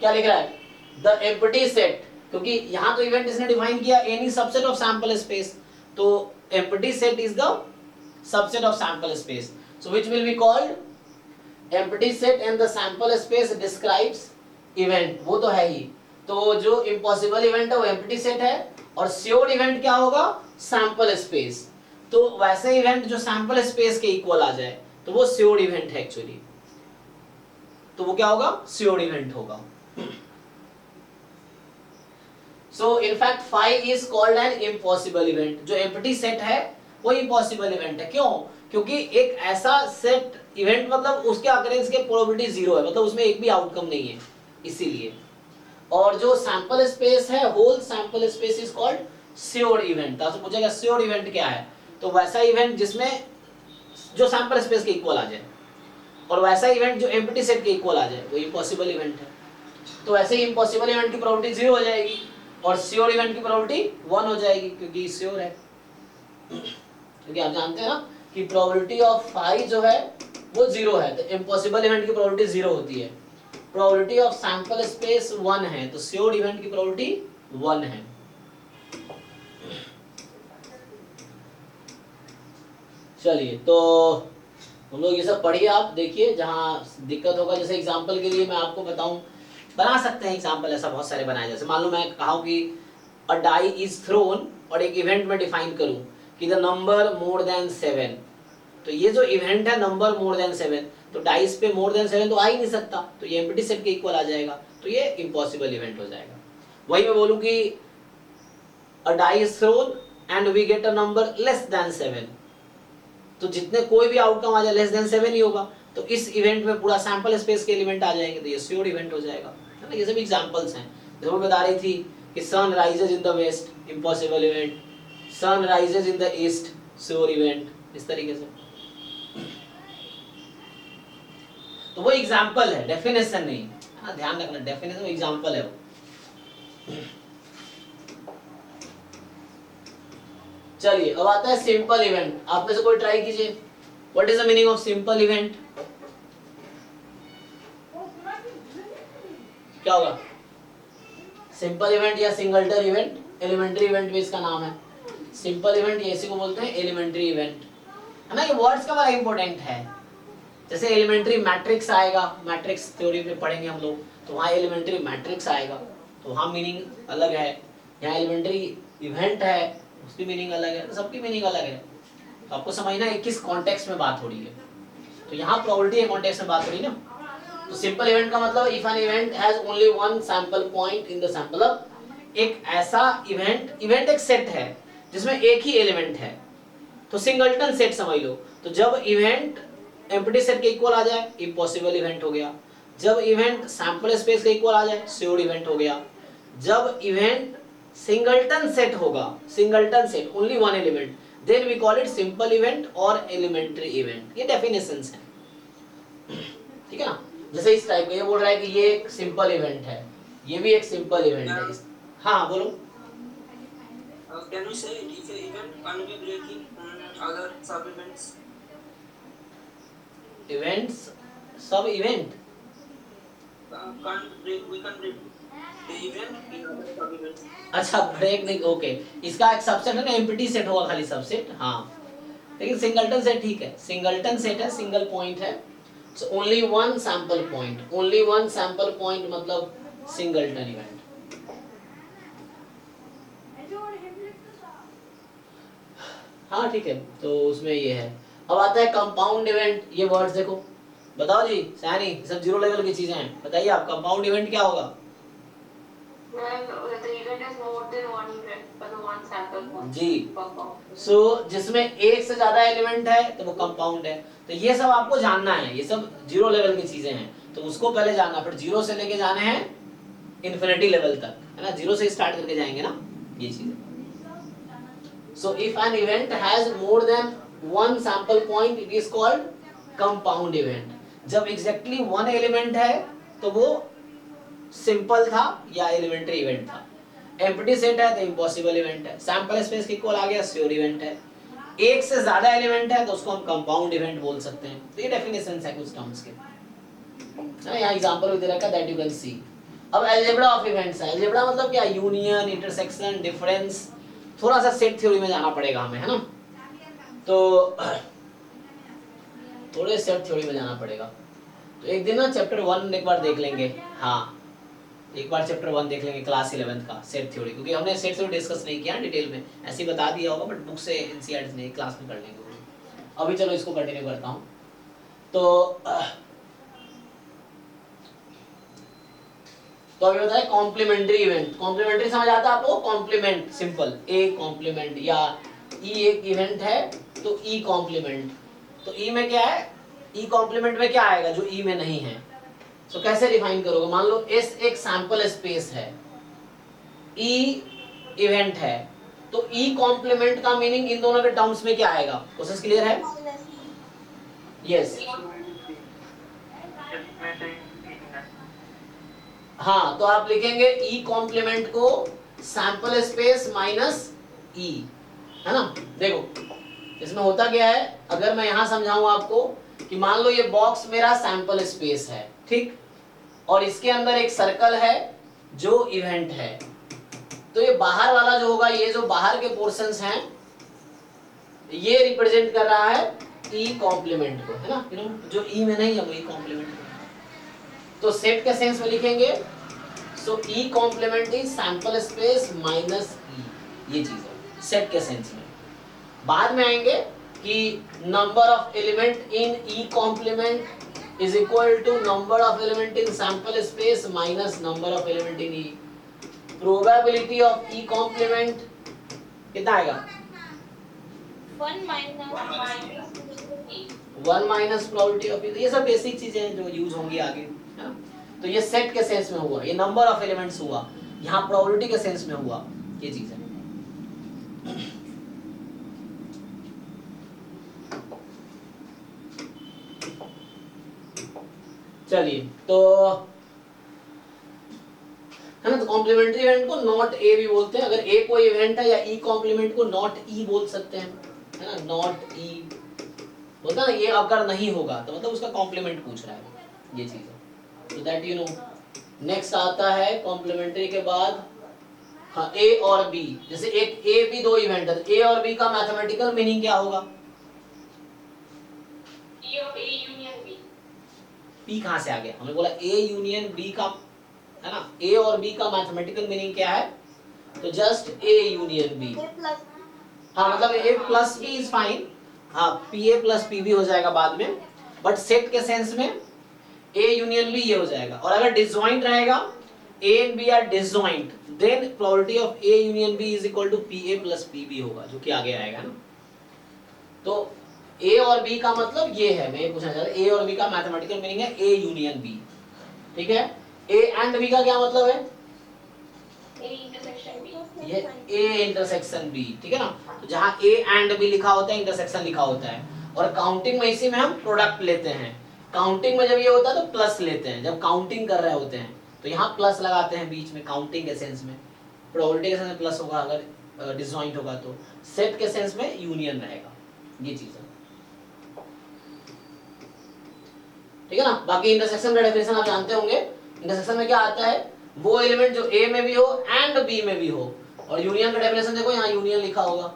क्या लिख रहा है? द एम्प्टी सेट, क्योंकि यहां तो इवेंट इसने डिफाइन किया any subset of sample space, तो empty set is the subset of sample space, so which will be called empty set and the sample space describes event, वो तो है ही। तो जो impossible event है वो empty set है और sure event क्या होगा? sample space। तो वैसे event जो sample space के equal आ जाए तो वो sure event है actually, तो वो क्या होगा? sure event होगा। so in fact phi is called an impossible event। जो empty set है वो इम्पॉसिबल इवेंट है। क्यों? क्योंकि एक ऐसा सेट इवेंट मतलब उसके अकरेंस के प्रोबेबिलिटी 0 है, मतलब उसमें एक भी आउटकम नहीं है, इसीलिए। और जो सैंपल स्पेस है, whole sample space is called sure event. तो पूछेगा श्योर इवेंट क्या है, तो वैसा इवेंट जिसमें जो सैंपल स्पेस के इक्वल आ जाए, और वैसा इवेंट जो एम्प्टी सेट के इक्वल आ जाए वो इम्पॉसिबल इवेंट है। तो वैसे ही इम्पॉसिबल इवेंट की प्रोबेबिलिटी 0 हो जाएगी और श्योर इवेंट की प्रोबेबिलिटी 1 हो जाएगी, क्योंकि श्योर है। क्योंकि आप जानते हैं ना कि प्रोबेबिलिटी ऑफ फाई जो है वो 0 है, तो इम्पॉसिबल इवेंट की प्रोबेबिलिटी 0 होती है। प्रोबेबिलिटी ऑफ सैंपल स्पेस 1 है, तो श्योर इवेंट की प्रोबेबिलिटी 1 है। चलिए, तो हम लोग ये सब पढ़िए, आप देखिए जहाँ दिक्कत होगा। जैसे एग्जांपल के लिए मैं आपको बताऊं, बना सकते हैं एग्जांपल, ऐसा बहुत सारे बनाए। जैसे मान लो मैं कहा कि अ डाई इज थ्रोन और एक इवेंट में डिफाइन करूं कि द नंबर मोर देन 7, तो ये जो इवेंट है नंबर मोर देन 7, तो डाइस पे मोर देन 7 तो आ ही नहीं सकता, तो ये एम्प्टी सेट के इक्वल आ जाएगा, तो ये इम्पॉसिबल इवेंट हो जाएगा। वही मैं बोलूं कि a die is thrown and we get a number less than 7, तो जितने कोई भी आउटकम आ जाए लेस देन 7 ही होगा, तो इस इवेंट में पूरा सैंपल स्पेस के एलिमेंट आ जाएंगे, तो ये श्योर इवेंट हो जाएगा, है ना। ये सब एग्जांपल्स हैं। जैसे मैं बता रही थी कि sun rises in the west, impossible event, sun rises in the east, sure event, इस तरीके से। तो वो एग्जांपल है, डेफिनेशन नहीं, है ना, ध्यान रखना, डेफिनेशन एग्जांपल है वो। चलिए, अब आता है सिंपल इवेंट। आप में से कोई ट्राई कीजिए, what is the meaning of simple event? क्या होगा? सिंपल इवेंट या सिंगलटन इवेंट, एलिमेंट्री इवेंट भी इसका नाम है। सिंपल इवेंट ये इसी को बोलते हैं एलिमेंट्री इवेंट, है ना। ये वर्ड्स का बड़ा इंपॉर्टेंट है। जैसे एलिमेंट्री मैट्रिक्स आएगा, मैट्रिक्स थ्योरी में पढ़ेंगे हम लोग, तो वहाँ एलिमेंट्री मैट्रिक्स आएगा, तो वहाँ मीनिंग अलग है। यहाँ एलिमेंट्री इवेंट है, उसकी मीनिंग अलग है, सबकी मीनिंग अलग है। तो आपको समझना है किस कॉन्टेक्स्ट में बात हो रही है। तो यहाँ प्रोबेबिलिटी के कॉन्टेक्स्ट में बात हो रही है ना। तो सिंपल इवेंट का मतलब if an event has only one sample point in the sample, एक ऐसा इवेंट एक सेट है जिसमें एक ही एलिमेंट है, तो सिंगलटन सेट समझ लो। तो जब इवेंट एम्प्टी सेट के इक्वल आ जाए, इम्पॉसिबल इवेंट हो गया। जब इवेंट सैंपल स्पेस के इक्वल आ जाए, श्योर इवेंट हो गया। जब इवेंट सिंगलटन सेट होगा, singleton set, only one element, then we call it simple event और एलिमेंट्री इवेंट। ये डेफिनेशंस हैं, ठीक है ना। जैसे इस टाइप का ये बोल रहा है कि ये एक सिंपल इवेंट है, ये भी एक सिंपल इवेंट है। हाँ बोलो। Can we say if a event can't be breaking other sub events? Events, sub event. Can't break, we can break the event in other sub events. अच्छा, ब्रेक नहीं, okay. इसका एक सबसेट है ना, empty set होगा खाली subset, हाँ। लेकिन सिंगलटन सेट ठीक है, सिंगलटन सेट है, सिंगल पॉइंट है, so only one sample point, only one sample point मतलब सिंगलटन इवेंट। हाँ ठीक है, तो उसमें ये है। अब आता है कंपाउंड इवेंट। ये वर्ड्स देखो, बताओ जी सैनी, सब जीरो लेवल की चीजें हैं, बताइए आप कंपाउंड इवेंट क्या होगा? The event has more than one event for the one sample point. जी, सो जिसमें एक से ज्यादा एलिमेंट है तो वो कंपाउंड है। तो ये सब आपको जानना है, ये सब जीरो लेवल की चीजें हैं, तो उसको पहले जानना, फिर जीरो से लेके जाने हैं इन्फिनिटी लेवल तक, है ना। जीरो से स्टार्ट करके जाएंगे ना ये चीजें। So if an event has more than one sample point, it is called compound event. जब exactly one element है तो वो simple था या elementary event था। empty set है तो impossible event है। sample space के इक्वल आ गया, sure event है। एक से ज्यादा element है तो उसको हम compound event बोल सकते हैं। तो ये definitions है कुछ terms के। यहाँ example भी दे रखा है, that you can see। अब algebra of events है। algebra मतलब क्या? union, intersection, difference। थोड़ा सा सेट थ्योरी में जाना पड़ेगा हमें, है ना। तो थोड़े सेट थ्योरी में जाना पड़ेगा। तो एक दिन ना चैप्टर 1 एक बार देख लेंगे, हाँ एक बार चैप्टर 1 देख लेंगे क्लास 11th का सेट थ्योरी, क्योंकि हमने सेट थ्योरी डिस्कस नहीं किया डिटेल में, ऐसे ही बता दिया होगा, बट बुक से एनसीईआरटी नहीं, क्लास में कर लेंगे। अभी चलो इसको कंटिन्यू करता हूँ। तो अभी बताए कॉम्प्लीमेंट्री इवेंट। कॉम्प्लीमेंट्री समझ आता है आपको? कॉम्प्लीमेंट, सिंपल, ए कॉम्प्लीमेंट, या ई एक इवेंट है तो ई कॉम्प्लीमेंट। तो ई में क्या है? ई कॉम्प्लीमेंट में क्या आएगा जो ई में नहीं है? तो कैसे डिफाइन करोगे? मान लो एस एक सैंपल स्पेस है, ई इवेंट है, तो ई कॉम्प्लीमेंट का मीनिंग इन दोनों के टर्म्स में क्या आएगा? प्रोसेस क्लियर है? यस हाँ, तो आप लिखेंगे ई कॉम्प्लीमेंट को सैंपल स्पेस माइनस ई, है ना। देखो इसमें होता क्या है, अगर मैं यहां समझाऊं आपको कि मान लो ये बॉक्स मेरा सैंपल स्पेस है, ठीक, और इसके अंदर एक सर्कल है जो इवेंट है, तो ये बाहर वाला जो होगा, ये जो बाहर के पोर्शंस हैं, ये रिप्रेजेंट कर रहा है ई कॉम्प्लीमेंट को, है ना, जो ई में नहीं है वो ई कॉम्प्लीमेंट को। तो सेट के सेंस में लिखेंगे, so E complement is sample space minus E, ये चीज है सेट के सेंस में। बाद में आएंगे कि number of element in E complement is equal to number of element in sample space minus number of element in E. Probability of E complement कितना आएगा? 1 माइनस प्रोबेबिलिटी ऑफ, ये सब बेसिक चीजें हैं जो यूज होंगी आगे, है ना। तो ये सेट के सेंस में हुआ, ये नंबर ऑफ एलिमेंट्स हुआ, यहाँ प्रोबेबिलिटी के सेंस में हुआ, ये चीज है। चलिए, तो है ना, तो कॉम्प्लीमेंट्री इवेंट को नॉट ए भी बोलते हैं। अगर ए कोई इवेंट है, या ई कॉम्प्लीमेंट को नॉट ई बोल सकते हैं, है ना, नॉट ई बोलता है ना, ये अगर नहीं होगा तो मतलब उसका कॉम्प्लीमेंट पूछ रहा है, ये चीज है, तो दैट यू नो। नेक्स्ट आता है कॉम्प्लीमेंट्री के बाद, हाँ, ए और बी, जैसे एक ए बी दो इवेंट है, ए और बी का मैथमेटिकल मीनिंग क्या होगा? E of A union B। P कहां से आ गया? हमने बोला ए यूनियन बी का, है ना, ए और बी का मैथमेटिकल मीनिंग क्या है? तो जस्ट ए यूनियन बी। हाँ, मतलब A plus B is fine, हाँ, P A plus P B हो जाएगा बाद में, बट सेट के सेंस में ए यूनियन बी ये हो जाएगा। और अगर डिसजॉइंट रहेगा, A and B are disjoint, then probability of A union B is equal to P A plus P B होगा, जो कि आगे आएगा ना। तो ए और बी का मतलब ये है, मैं ये पूछना चाहता हूं, ए और बी का मैथमेटिकल मीनिंग है ए यूनियन बी, ठीक है। ए एंड बी का क्या मतलब है? A intersection B। ये ए इंटरसेक्शन बी, ठीक है ना। तो जहां ए एंड बी लिखा होता है, इंटरसेक्शन लिखा होता है, और काउंटिंग में इसी में हम प्रोडक्ट लेते हैं। काउंटिंग में जब ये होता है तो प्लस लेते हैं, जब काउंटिंग कर रहे होते हैं तो यहाँ प्लस लगाते हैं बीच में, काउंटिंग के सेंस में। प्रोबेबिलिटी के सेंस में प्लस होगा, अगर डिसजॉइंट होगा तो। सेट के सेंस में यूनियन रहेगा, ये चीज है, ठीक है ना। बाकी इंटरसेक्शन का डेफिनेशन आप जानते होंगे। इंटरसेक्शन में क्या आता है? वो एलिमेंट जो ए में भी हो एंड बी में भी हो। और यूनियन का डेफिनेशन देखो, यहाँ यूनियन लिखा होगा,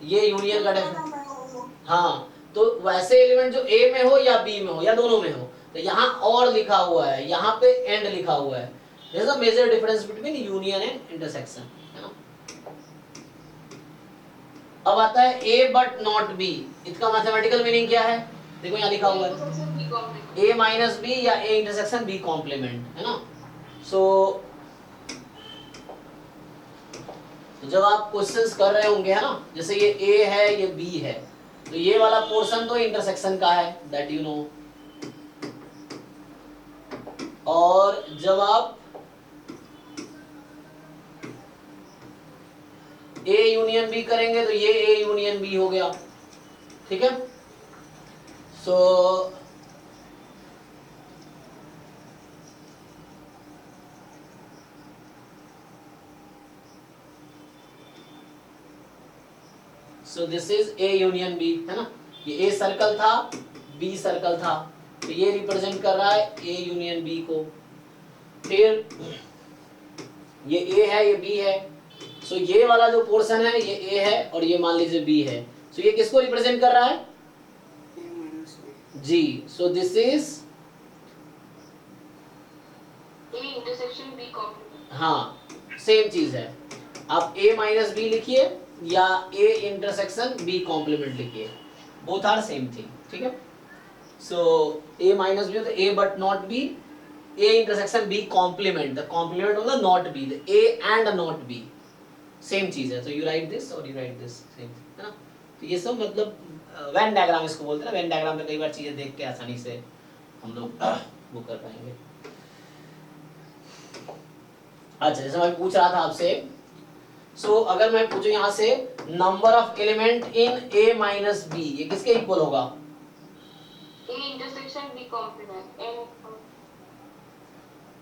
ये यूनियन का डेफिनेशन। हाँ, तो वैसे एलिमेंट जो ए में हो या बी में हो या दोनों में हो, तो यहाँ और लिखा हुआ है, यहाँ पे एंड लिखा हुआ है। This is the major difference between union and intersection, है ना। अब आता है ए बट नॉट बी, इसका मैथमेटिकल मीनिंग क्या है? देखो यहाँ लिखा हुआ है, ए माइनस बी या ए इंटरसेक्शन बी कॉम्प्लीमेंट, है ना। सो जब आप क्वेश्चंस कर रहे होंगे, है ना, जैसे ये ए है, ये बी है, तो ये वाला पोर्शन तो इंटरसेक्शन का है, दैट यू नो। और जब आप ए यूनियन बी करेंगे तो ये ए यूनियन बी हो गया, ठीक है। So so this is A union B, है ना। ये ए सर्कल था, बी सर्कल था, तो ये रिप्रेजेंट कर रहा है ए यूनियन बी को। फिर ये ए है, ये बी है, सो ये वाला जो पोर्शन है ये ए है और ये मान लीजिए बी है, सो ये किसको रिप्रेजेंट कर रहा है? जी। So this is A intersection B complement। हाँ, सेम चीज है। आप a माइनस बी लिखिए या a इंटरसेक्शन b कॉम्प्लीमेंट लिखिए, बोथ आर सेम थिंग, ठीक है। सो a माइनस बी, तो a but not b, a intersection b complement, the complement of the not b, the a and not b, same चीज है। तो you write this और you write this, same, है ना। तो ये सब मतलब वेन डायग्राम इसको बोलते हैं ना। वेन डायग्राम में कई बार चीजें देख के आसानी से हम लोग वो कर पाएंगे। अच्छा, जैसे मैं पूछ रहा था आपसे सो अगर मैं पूछूं यहाँ से number of element in A minus B, ये किसके इक्वल होगा? A intersection B complement N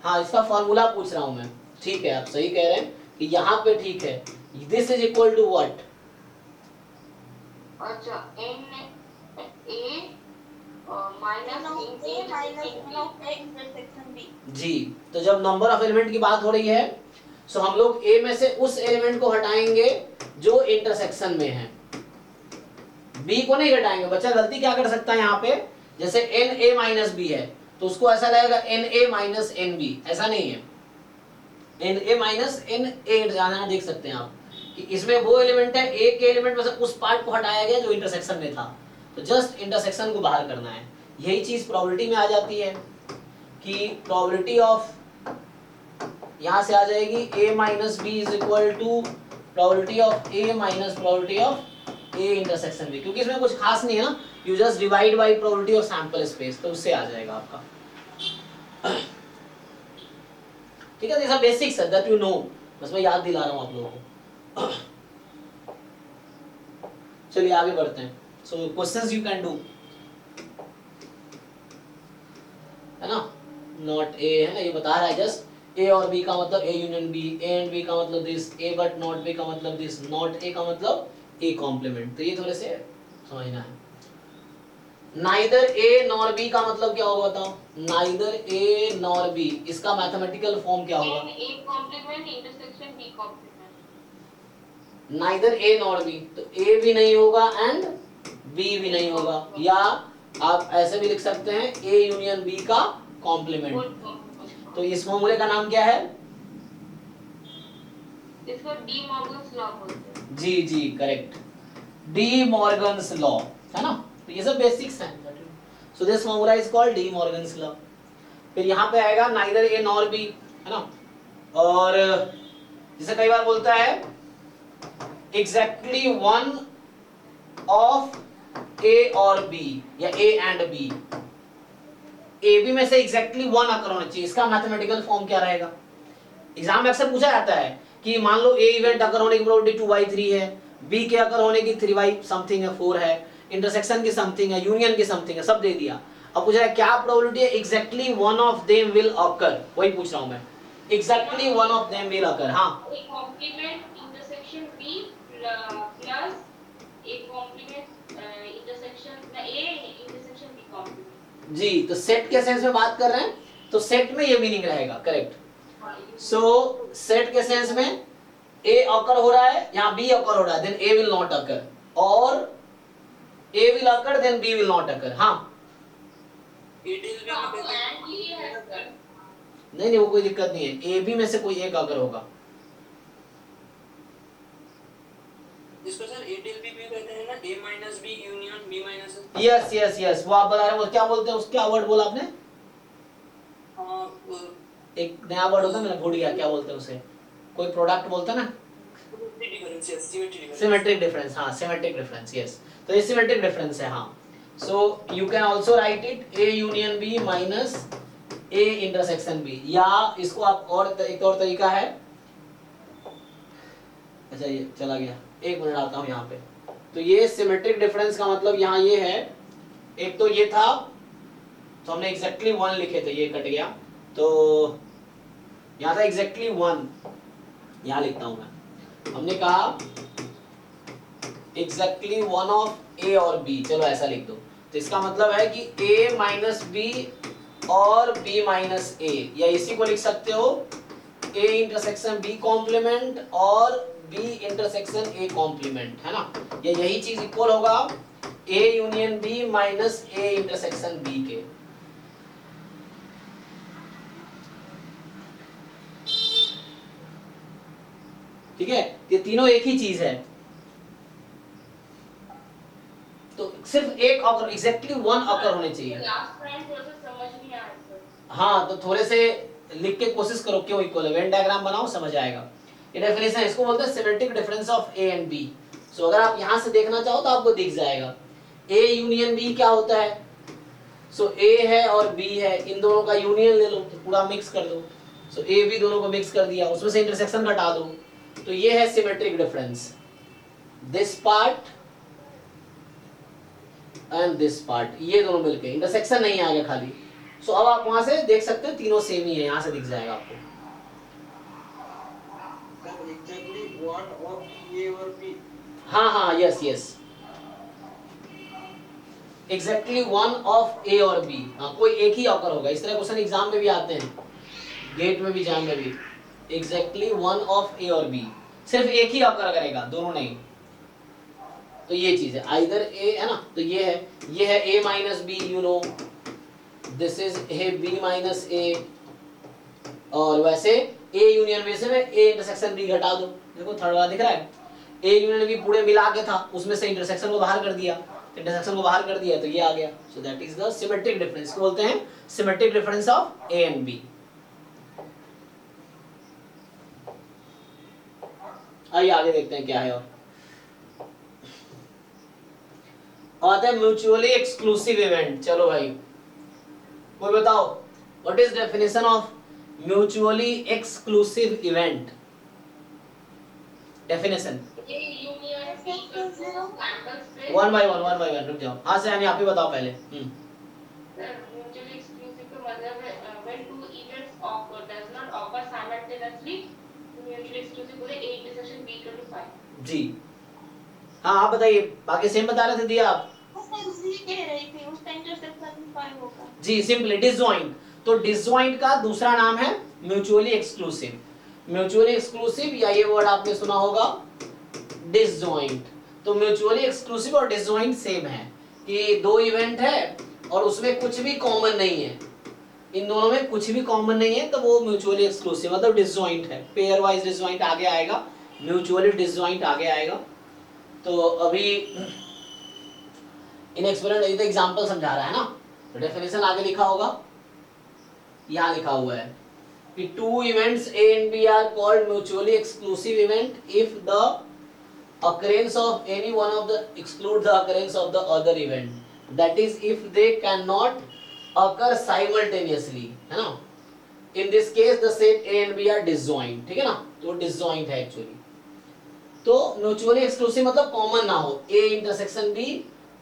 हाँ, इसका फॉर्मूला पूछ रहा हूं मैं। ठीक है, आप सही कह रहे हैं कि यहाँ पे ठीक है, this is equal to what? अच्छा N A minus N of A intersection B. जी, तो जब नंबर ऑफ एलिमेंट की बात हो रही है, सो हम लोग ए में से उस एलिमेंट को हटाएंगे जो इंटरसेक्शन में है, बी को नहीं घटाएंगे। बच्चा गलती क्या कर सकता है यहाँ पे, जैसे एन ए माइनस बी है तो उसको ऐसा लगेगा N A minus N B, ऐसा नहीं है, N A minus N A. यहाँ देख सकते हैं आप कि इसमें वो एलिमेंट है, ए के एलिमेंट में से उस पार्ट को हटाया गया जो इंटरसेक्शन में था, तो जस्ट इंटरसेक्शन को बाहर करना है। यही चीज प्रोबेबिलिटी में आ जाती है कि प्रोबेबिलिटी ऑफ यहाँ से आ जाएगी a minus B is equal to probability of a minus probability of a intersection b, क्योंकि इसमें कुछ खास नहीं है ना, you just divide by probability of sample space, तो उससे आ जाएगा आपका। ठीक है, this are basics that you know, बस मैं याद दिला रहा हूँ आप लोगों को। चलिए आगे बढ़ते हैं। सो क्वेश्चंस यू कैन डू, है ना, नॉट ए है ना, ये बता रहा है जस्ट ए और बी का मतलब A union B, A and B का मतलब this, A but not B का मतलब दिस, नॉट ए का मतलब ए कॉम्प्लीमेंट, तो ये थोड़े से समझना है। नाइदर ए नॉर बी का मतलब क्या होगा बताओ? नाइदर ए नॉर बी, इसका मैथमेटिकल फॉर्म क्या होगा? A complement intersection B complement. Neither A nor be, तो ए भी नहीं होगा एंड बी भी नहीं होगा, या आप ऐसे भी लिख सकते हैं ए यूनियन बी का कॉम्प्लीमेंट। तो इस फॉर्मूले का नाम क्या है? इसको डी मॉर्गन्स लॉ बोलते हैं। जी जी करेक्ट, डी मॉर्गन्स लॉ, है ना, तो ये सब बेसिक्स हैं। So this formula is called D Morgan's law. फिर यहाँ पे आएगा नाइदर ए नॉर बी, है ना, और जैसे कई बार बोलता है एग्जैक्टली वन ऑफ ए और बी, या A and B, A B में से एग्जैक्टली वन अकर होना चाहिए, इसका मैथमेटिकल फॉर्म क्या रहेगा? एग्जाम में अक्सर पूछा जाता है कि मान लो ए इवेंट अकर होने की प्रोबेबिलिटी 2/3 है, बी के अकर होने की 3 समथिंग है, 4 है, इंटरसेक्शन की समथिंग है, यूनियन की समथिंग है, सब दे दिया। अब पूछ रहा है क्या प्रोबेबिलिटी है exactly one of them will occur, वही पूछ रहा हूं मैं, exactly one of them will occur. हाँ, A complement intersection B plus A complement intersection A intersection B complement. जी, तो सेट के सेंस में बात कर रहे हैं, तो सेट में ये मीनिंग रहेगा, करेक्ट। सो सेट के सेंस में ए अकर हो रहा है, यहाँ बी अकर हो रहा है, then A will not occur, और A will occur then B will not occur. हाँ, It will be आपको better. and लिए है सर। नहीं वो कोई दिक्कत नहीं है, ए बी में से कोई एक अगर होगा। इसको सर A till B भी कहते हैं ना, A minus B union B minus A. Yes yes yes, वो आप बता रहे हो, क्या बोलते हैं, उसका वर्ड बोला आपने? हाँ, एक नया वर्ड होता है, मैंने भूल गया क्या बोलते हैं उसे, कोई प्रोडक्ट बोलते हैं ना, difference, yes, symmetry difference. Symmetric difference. हाँ, सिमेट्रिक डिफरेंस, यस, तो ये सिमेट्रिक डिफरेंस है। हाँ, so you can also write it A union B minus A intersection B, या इसको आप और एक और तरीका है। अच्छा ये चला गया, एक मिनट आता हूँ यहाँ पे। तो ये सिमेट्रिक डिफरेंस का मतलब यहाँ ये है, एक तो ये था, तो हमने एग्जैक्टली 1 लिखे थे, ये कट गया, तो यहाँ था एग्जैक्टली 1, यहाँ लिखता हूँ मैं, हमने कहा एग्जैक्टली 1 ऑफ ए और बी, चलो ऐसा लिख दो, तो इसका मतलब है कि a माइनस बी और b माइनस a, या इसी को लिख सकते हो a इंटरसेक्शन b कॉम्प्लीमेंट और b इंटरसेक्शन a कॉम्प्लीमेंट, है ना, या यही चीज इक्वल होगा a union b minus a intersection b के। ठीक है, ये तीनों एक ही चीज है, तो सिर्फ एक अकर, एग्जैक्टली 1 अकर होने चाहिए। लास्ट पॉइंट थोड़ा सा समझ नहीं आया सर। हाँ, तो थोड़े से लिख के कोशिश करो क्यों इक्वल है, वेन डायग्राम बनाओ, समझ आएगा। ये डेफिनेशन है, इसको बोलते हैं symmetric difference of A and B. So अगर आप यहाँ से देखना चाहो तो आपको दिख जाएगा ए यूनियन बी क्या होता है। सो ए है और बी है, इन दोनों का यूनियन ले लो, तो पूरा मिक्स कर दो। सो ए बी दोनों को मिक्स कर दिया, उसमें से इंटरसेक्शन घटा दो, तो ये है symmetric difference, this part and this part, ये दोनों मिलके, इंटरसेक्शन नहीं आएगा खाली। सो अब आप वहां से देख सकते हो तीनों सेम ही है, यहां से दिख जाएगा आपको। एग्जैक्टली वन ऑफ ए और बी। हाँ हाँ, yes yes, exactly one of A और बी। हाँ, कोई एक ही ऑकर होगा। इस तरह क्वेश्चन एग्जाम में भी आते हैं, गेट में भी, जाम में भी। एग्जैक्टली वन ऑफ ए और बी, सिर्फ एक ही ऑकर करेगा, दोनों नहीं। तो ये चीज है, आइदर ए है ना, तो ये है A minus B, you know this is A B minus A, और वैसे ए यूनियन बी से मैं ए इंटरसेक्शन बी घटा दो। देखो थर्ड वाला दिख रहा है, ए यूनियन बी पूरे मिला के था, उसमें से इंटरसेक्शन को बाहर कर दिया, इंटरसेक्शन को बाहर कर दिया तो ये आ गया। So that is the symmetric difference, को बोलते हैं symmetric difference of A and B. आइए आगे देखते हैं क्या है। और आता है म्यूचुअली एक्सक्लूसिव इवेंट। चलो भाई, कोई बताओ what is definition of mutually exclusive event? Definition ये union campus space one by one रुक जाओ। हाँ सर, आप ही बताओ पहले। म्यूचुअली एक्सक्लूसिव का मतलब है when two events occur does not occur simultaneously, mutually exclusive बोले A intersection B equal to 5। जी हाँ, आप बताइए, बाकी सेम बता रहे थे दिया आप। कह रही थी उसका इंटरसेक्शन 5 होगा। जी सिंपली डिसजॉइंट। तो डिसजॉइंट का दूसरा नाम है म्यूचुअली एक्सक्लूसिव। म्यूचुअली एक्सक्लूसिव, या ये वर्ड आपने सुना होगा डिसजॉइंट। तो म्यूचुअली एक्सक्लूसिव और डिसजॉइंट सेम है कि दो इवेंट है और उसमें कुछ भी कॉमन नहीं है, इन दोनों में कुछ भी कॉमन नहीं है, तो वो म्यूचुअली एक्सक्लूसिव मतलब डिसजॉइंट है। पेयर वाइज डिसजॉइंट आगे आएगा, म्यूचुअली डिसजॉइंट आगे आएगा। तो अभी इन एक्सपेरिमेंट एग्जांपल समझा रहा है ना, तो डेफिनेशन आगे लिखा होगा, यहाँ लिखा हुआ है कि two events A and B are called mutually exclusive event if the occurrence of any one of the exclude the occurrence of the other event, that is if they cannot occur simultaneously, है ना। in this case the set A and B are disjoint, ठीक है ना, तो disjoint है actually. तो mutually exclusive मतलब common ना हो, A इंटरसेक्शन B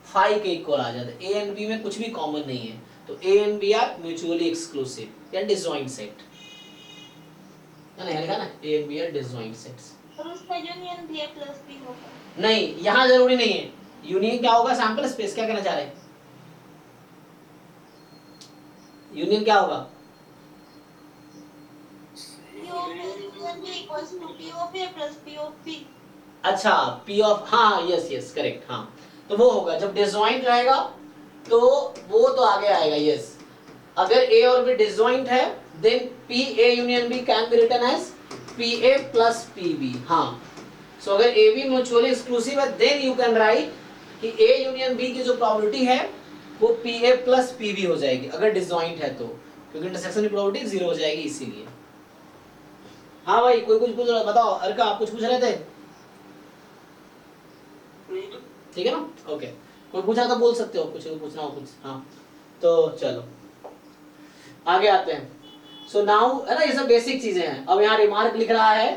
5 के इक्वल आ जाता है, A and B में कुछ भी कॉमन नहीं है, तो A and B are mutually exclusive या डिसजॉइंट सेट, है ना, लिखा ना A and B are disjoint sets. और उसका यूनियन भी A प्लस B होगा। नहीं, यहाँ जरूरी नहीं है। यूनियन क्या होगा? Sample space. क्या कहना चाह रहे हैं? यूनियन क्या होगा? अच्छा, P ऑफ, हाँ यस यस करेक्ट, हाँ तो वो होगा जब डिसजॉइंट रहेगा तो वो तो आगे आएगा। यस, अगर A और B डिसजॉइंट है then PA union B can be written as PA plus PB। हाँ, सो अगर A B म्यूचुअली एक्सक्लूसिव है देन यू कैन राइट कि A यूनियन B की जो प्रोबेबिलिटी है वो PA प्लस PB हो जाएगी अगर डिसजॉइंट है तो, क्योंकि इंटरसेक्शन की प्रोबेबिलिटी 0 हो जाएगी इसीलिए। हाँ भाई, कोई कुछ पूछ रहा, बताओ। अर्का, आप कुछ पूछ रहे थे? ठीक है ना, ओके। कोई पूछा तो बोल सकते हो, कुछ पूछना हो कुछ। हाँ तो चलो आगे आते हैं। सो नाउ, है ना, ये सब बेसिक चीजें हैं। अब यहाँ रिमार्क लिख रहा है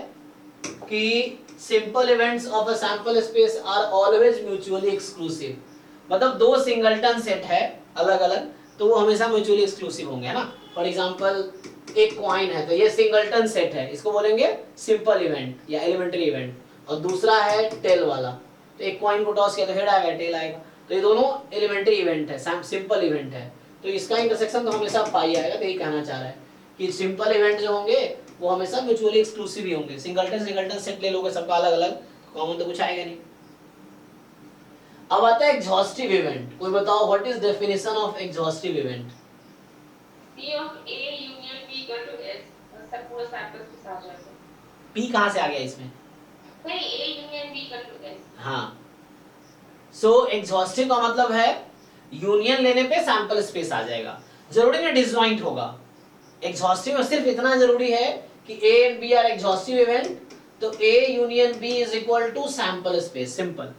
कि simple events of a sample space are always mutually exclusive. मतलब दो सिंगलटन सेट है अलग अलग तो वो हमेशा म्यूचुअली एक्सक्लूसिव होंगे, है ना। फॉर एग्जांपल एक कॉइन है तो ये सिंगलटन सेट है, इसको बोलेंगे सिंपल इवेंट या एलिमेंट्री इवेंट। और दूसरा है टेल वाला, तो एक कॉइन को टॉस किया तो हेड आएगा, टेल आएगा। तो ये दोनों एलिमेंट्री इवेंट है, सिंपल इवेंट है, तो इसका इंटरसेक्शन तो हमेशा पाई आएगा। तो यही कहना चाह रहा है कि सिंपल इवेंट जो होंगे वो हमेशा म्यूचुअली एक्सक्लूसिव ही होंगे। सिंगलटन सेट ले लोगे सबका अलग अलग, कॉमन तो कुछ आएगा नहीं। अब आता है एग्जॉस्टिव इवेंट। कोई बताओ what is definition of exhaustive event? P of A union B equal to S, सब पूरा सैंपल के साथ जाएगा। P कहाँ से आ गया इसमें? नहीं, A union B equal to S। हाँ, सो एग्जॉस्टिव का मतलब है यूनियन लेने पे सैंपल स्पेस आ जाएगा, जरूरी नहीं डिसजॉइंट होगा। एग्जॉस्टिव में सिर्फ इतना जरूरी है कि A and B are exhaustive event, तो A union B is equal to sample space. Simple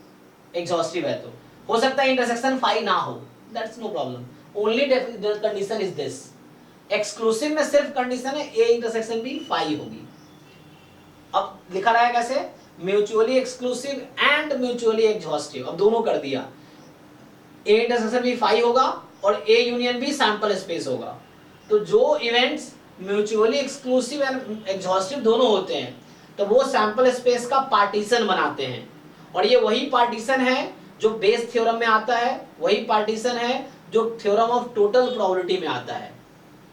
exhaustive है तो हो सकता है इंटरसेक्शन 5 ना हो, that's no problem. Only condition is this. Exclusive में सिर्फ कंडीशन है A इंटरसेक्शन B 5 होगी। अब लिखा रहा है कैसे, mutually exclusive and mutually exhaustive, अब दोनों कर दिया। ए इंटरसेक्शन भी फाई होगा और ए यूनियन भी सैंपल स्पेस होगा। तो जो events mutually exclusive and exhaustive दोनों होते हैं तो वो सैंपल स्पेस का पार्टीशन बनाते हैं, और ये वही पार्टीशन है जो बेस थ्योरम में आता है, वही पार्टीशन है जो थ्योरम ऑफ टोटल प्रोबेबिलिटी में आता है।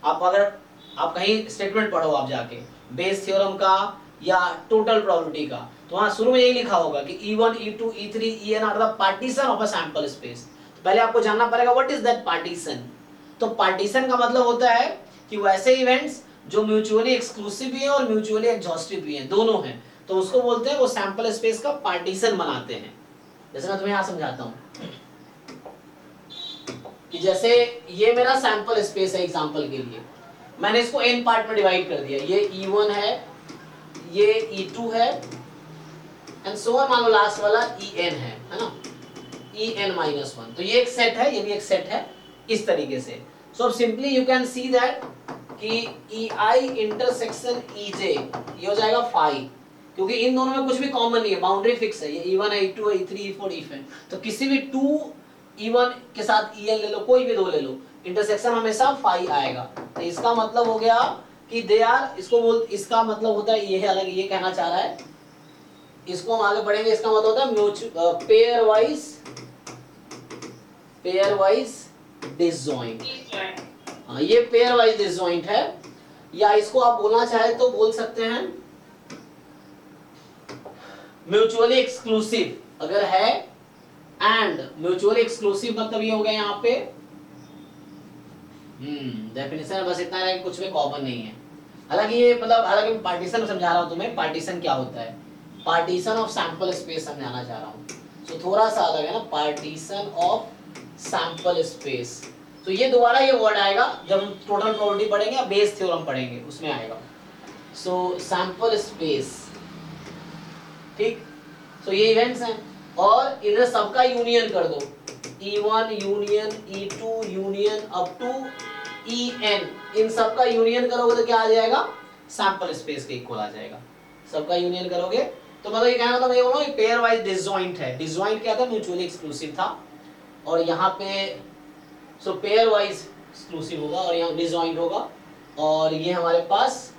आप अगर आप कहीं स्टेटमेंट पढ़ो आप जाके बेस थ्योरम का या टोटल प्रोबेबिलिटी का, तो वहां शुरू में यही लिखा होगा कि E1, E2, E3, En are the partition of a sample space. तो पहले आपको जानना पड़ेगा व्हाट इज दैट पार्टीशन। तो पार्टीशन का मतलब होता है कि वैसे इवेंट्स जो म्यूचुअली एक्सक्लूसिव भी हैं और म्यूचुअली एग्जॉस्टिव भी हैं, दोनों हैं, तो उसको बोलते हैं वो सैंपल स्पेस का पार्टीशन बनाते हैं। जैसे मैं तुम्हें यहां समझाता हूं कि जैसे ये मेरा सैंपल स्पेस है, एग्जांपल के लिए मैंने इसको n पार्ट में डिवाइड कर दिया, ये E1 है, ये E2 है एंड सो ऑन, मान लो लास्ट वाला En है ना, En-1। तो ये एक सेट है, ये भी एक सेट है इस तरीके से। So simply you can see that कि EI इंटरसेक्शन EJ ये हो जाएगा फाई, क्योंकि इन दोनों में कुछ भी कॉमन नहीं है, बाउंड्री फिक्स है, ये E1 है, E2 है, E3, E4, E5 है। तो किसी भी 2 E1 के साथ En ले लो, कोई भी दो ले लो, इंटरसेक्शन हमेशा फाई आएगा। तो इसका मतलब हो गया कि दे आर, इसका मतलब होता है, ये है अलग, ये कहना चाह रहा है, इसको हम आगे पढ़ेंगे, इसका मतलब होता है पेयर वाइज डिसजॉइंट। हाँ, ये पेयर वाइज डिसजॉइंट है, या इसको आप बोलना चाहे तो बोल सकते हैं म्यूचुअली एक्सक्लूसिव अगर है, एंड म्यूचुअली एक्सक्लूसिव मतलब ये हो गया यहाँ पे डेफिनेशन बस इतना है कि कुछ में कॉमन नहीं है। हालांकि ये मतलब, हालांकि पार्टीशन समझा रहा हूं तुम्हें, पार्टीशन क्या होता है, पार्टीशन ऑफ सैंपल स्पेस समझाना चाह रहा हूं। सो थोड़ा सा अलग है ना, पार्टीशन ऑफ सैंपल स्पेस। तो ये दोबारा ये वर्ड आएगा जब हम टोटल प्रोबेबिलिटी पढ़ेंगे या बेस थ्योरम पढ़ेंगे, उसमें आएगा। सो सैंपल स्पेस, ठीक। सो ये इवेंट्स हैं और इन्हें सबका यूनियन कर दो, E1 union E2 union up to En, इन सबका यूनियन करोगे तो क्या आ जाएगा, सैंपल स्पेस के इक्वल आ जाएगा। सबका यूनियन करोगे तो मतलब ये कहना मतलब ये बोलो पेयर वाइज डिसजॉइंट है। डिसजॉइंट क्या था, म्यूचुअली एक्सक्लूसिव था, और यहाँ पे सो पेयर वाइज एक्सक्लूसिव होगा और यहाँ डिसजॉइंट होगा, और ये हमारे पास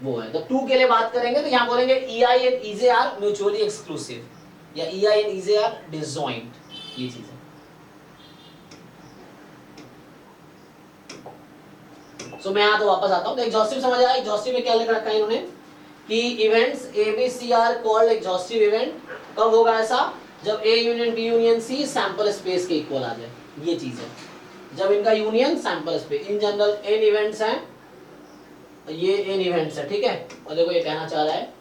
वो है। तो 2 के लिए बात करेंगे तो यहाँ बोलेंगे EI and EJ are mutually exclusive, या EI and EJ are disjoint, ये चीज है। सो मैं यहाँ तो वापस आता हूँ। तो एग्जॉस्टिव समझ आया, एग्जॉस्टिव में क्या लिख रखा है इन्होंने कि events ABC are called exhaustive event. कब होगा ऐसा, जब A union B union C sample space के इक्वल आ जाए, ये चीज है, जब इनका union sample space. In general n events हैं, ये n इवेंट्स है, ठीक है। और देखो ये कहना चाह रहा है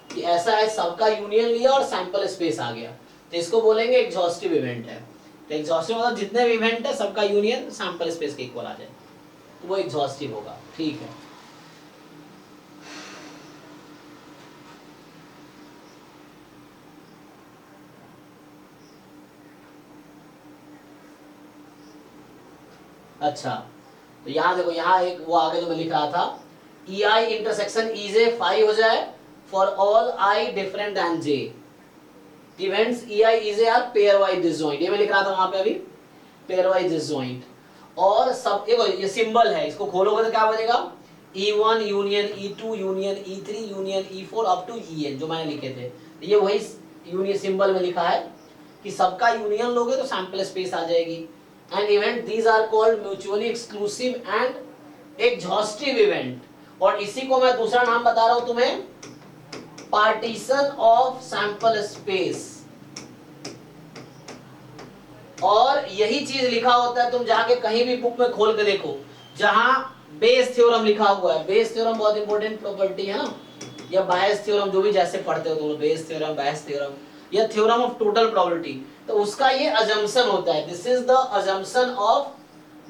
कि ऐसा है, सबका यूनियन लिया और सैंपल स्पेस आ गया, तो इसको बोलेंगे एग्जॉस्टिव इवेंट है। तो एग्जॉस्टिव मतलब जितने भी इवेंट है सबका यूनियन सैंपल स्पेस के इक्वल आ जाए, तो वो एग्जॉस्टिव होगा, ठीक है। अच्छा, तो यहाँ देखो, यहाँ एक वो आगे जो मैं लिख रहा था, EI इंटरसेक्शन EJ 5 हो जाए for all I different then J। Events EI EJ are pairwise disjoint, ये मैं लिख रहा था वहां पे अभी, पेयर वाइज डिसजॉइंट। और सब ये सिंबल है, इसको खोलोगे तो क्या बनेगा, E1 union E2 union E3 union E4 up to En, जो मैंने लिखे थे। ये वही यूनियन सिंबल में लिखा है कि सबका यूनियन लोगे तो सैंपल स्पेस आ जाएगी। And event these are called mutually exclusive and exhaustive event, और इसी को मैं दूसरा नाम बता रहा हूं तुम्हें, पार्टीशन ऑफ सैंपल स्पेस। और यही चीज लिखा होता है, तुम जाके कहीं भी बुक में खोल के देखो जहां बेस थ्योरम लिखा हुआ है। बेस थ्योरम बहुत इंपॉर्टेंट प्रॉपर्टी है ना, या बायस थ्योरम, जो भी जैसे पढ़ते हो तुम, बेस थ्योरम, बायस थ्योरम, या थ्योरम ऑफ टोटल प्रोबेबिलिटी, तो उसका ये अजम्पशन होता है। This is the assumption of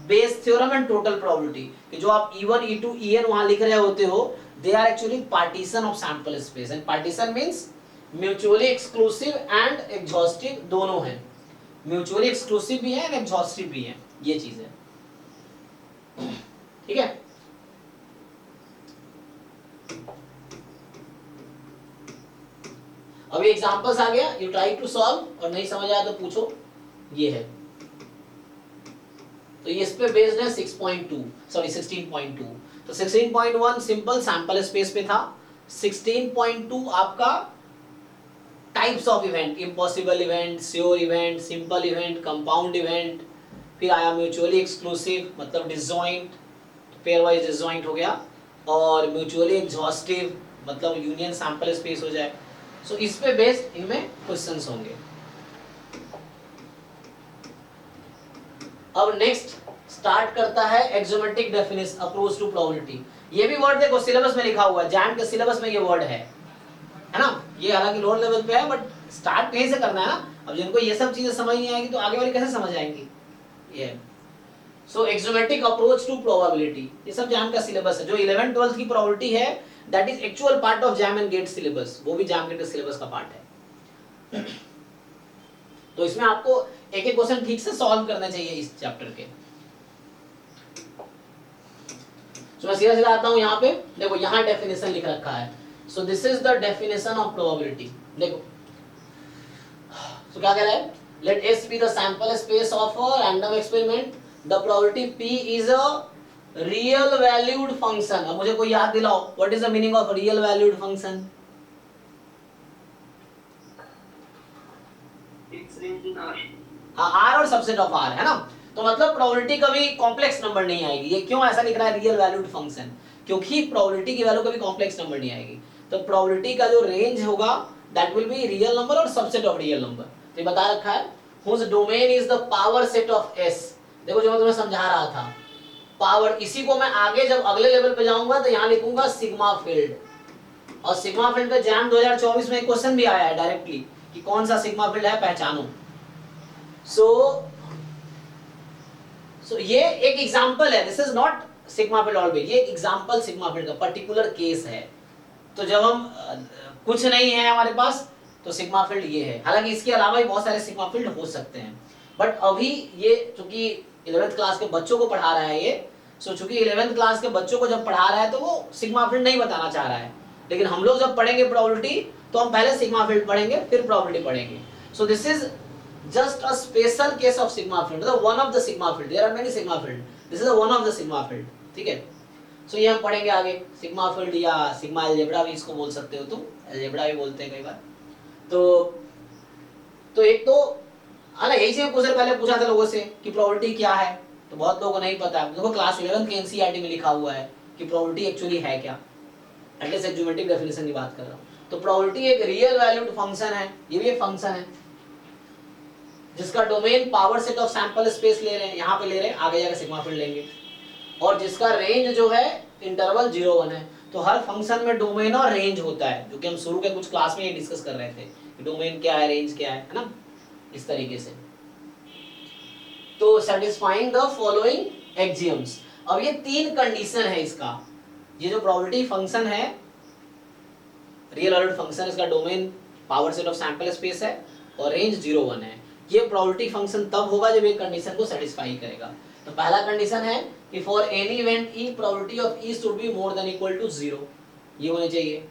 Bayes theorem and total probability, कि जो आप E1 E2 En वहां लिख रहे होते हो, they are actually partition of sample space. And partition means mutually exclusive and exhaustive दोनों हैं, म्यूचुअली एक्सक्लूसिव भी है एंड एग्जॉस्टिव भी है, ये चीज है, ठीक है। अब ये एग्जांपल्स आ गया, यू ट्राई टू सॉल्व, और नहीं समझ आया तो पूछो, ये है। तो ये इस पे बेस्ड है 6.2 सॉरी 16.2। तो 16.1 सिंपल सैंपल स्पेस पे था, 16.2 आपका types of event, impossible event, sure event, simple event, compound event, फिर आया म्यूचुअली एक्सक्लूसिव मतलब डिसजॉइंट, पेयर वाइज डिसजॉइंट हो गया, और म्यूचुअली एग्जॉस्टिव मतलब यूनियन सैंपल स्पेस हो जाए। सो इस पे बेस्ड इनमें क्वेश्चंस होंगे। अब नेक्स्ट स्टार्ट करता है एक्सोमेट्रिक डेफिनेशन अप्रोच टू प्रोबेबिलिटी। ये भी वर्ड देखो सिलेबस में लिखा हुआ है, जैम के सिलेबस में ये वर्ड है ना। ये हालांकि लोअर लेवल पे है बट स्टार्ट कहीं से करना है ना। अब जिनको ये सब चीजें समझ नहीं आएगी तो आगे वाली कैसे समझ आएंगी। ये सो एक्सोमेट्रिक अप्रोच टू प्रोबेबिलिटी, ये सब जैम का सिलेबस है। जो 11th 12th की प्रोबेबिलिटी है that is actual part of JAM and GATE syllabus, वो भी जैम गेट के सिलेबस का पार्ट है। तो इसमें आपको एक एक क्वेश्चन ठीक से सॉल्व करना चाहिए इस चैप्टर के। तो मैं सीधा सीधा आता हूं यहाँ पे, देखो यहाँ डेफिनेशन लिख रखा है। सो this is the definition of probability. देखो तो क्या कह रहा है, late S be the sample space of a random experiment, the probability P is a real valued function। अब मुझे कोई याद दिलाओ, what is the meaning of real valued function? It's range in R। हाँ, R और subset of R है ना। तो मतलब प्रोबेबिलिटी कभी कॉम्प्लेक्स नंबर नहीं आएगी। ये क्यों ऐसा लिख रहा है रियल वैल्यूड फंक्शन, क्योंकि प्रोबेबिलिटी की वैल्यू कभी कॉम्प्लेक्स नंबर नहीं आएगी। तो प्रोबेबिलिटी का जो रेंज होगा that will be real number और सबसेट ऑफ रियल नंबर। तो ये बता रखा है whose domain is the power set of S। देखो जो मैं तुम्हें समझा रहा था पावर, इसी को मैं आगे जब अगले लेवल पे जाऊंगा तो यहाँ लिखूंगा सिग्मा फील्ड। और सिग्मा फील्ड पे जैम 2024 में एक क्वेश्चन भी आया है डायरेक्टली कि कौन सा सिग्मा फील्ड है पहचानो। सो ये एक एग्जांपल है, this is not sigma field always, ये एक एग्जांपल सिग्मा फील्ड का पर्टिकुलर केस है। तो जब हम कुछ नहीं है हमारे पास तो सिग्मा फील्ड ये है। हालांकि इसके अलावा भी बहुत सारे सिग्मा फील्ड हो सकते हैं, बट अभी ये चूंकि 11th क्लास के बच्चों को पढ़ा रहा है ये, सो चूंकि 11th क्लास के बच्चों को जब पढ़ा रहा है तो वो सिग्मा फील्ड नहीं बताना चाह रहा है। लेकिन हम लोग जब पढ़ेंगे प्रोबेबिलिटी तो हम पहले सिग्मा फील्ड पढ़ेंगे फिर प्रोबेबिलिटी पढ़ेंगे। सो this is just a special case of sigma field, the one of the sigma field, there are many sigma field, this is the one of the sigma field, ठीक है। सो ये हम पढ़ेंगे आगे, sigma field या sigma algebra भी इसको बोल सकते हो तुम, अलजेब्रा भी बोलते हैं कई बार। तो एक तो है ना, यही से कुछ देर पहले पूछा था लोगों से कि प्रोबेबिलिटी क्या है, तो बहुत लोगों को नहीं पता है। देखो क्लास 11 के एनसीईआरटी में लिखा हुआ है कि प्रोबेबिलिटी एक्चुअली है क्या, एटलीस्ट एक ज्योमेट्रिक डेफिनेशन की बात कर रहा हूँ। तो प्रोबेबिलिटी एक रियल वैल्यूड फंक्शन है, ये भी एक फंक्शन है जिसका domain power set of sample space ले रहे हैं, यहाँ पे ले रहे हैं, आगे जाकर सिग्मा फील्ड लेंगे, और जिसका रेंज जो है इंटरवल 0-1 है। तो हर फंक्शन में डोमेन और रेंज होता है, जो कि हम शुरू के कुछ क्लास में ये डिस्कस कर रहे थे कि डोमेन क्या है, रेंज क्या है ना, इस तरीके से। तो सेटिस्फाइंग द फॉलोइंग एक्सियम्स। अब ये 3 कंडीशन है इसका, ये जो प्रोबेबिलिटी फंक्शन है रियल वैल्यूड फंक्शन, इसका domain power set of sample space है और रेंज 0-1 है। ये प्रोबेबिलिटी फंक्शन तब होगा जब ये कंडीशन को सेटिस्फाई करेगा। तो पहला कंडीशन है कि for any event E probability of E should be more than equal to 0, ये होनी चाहिए।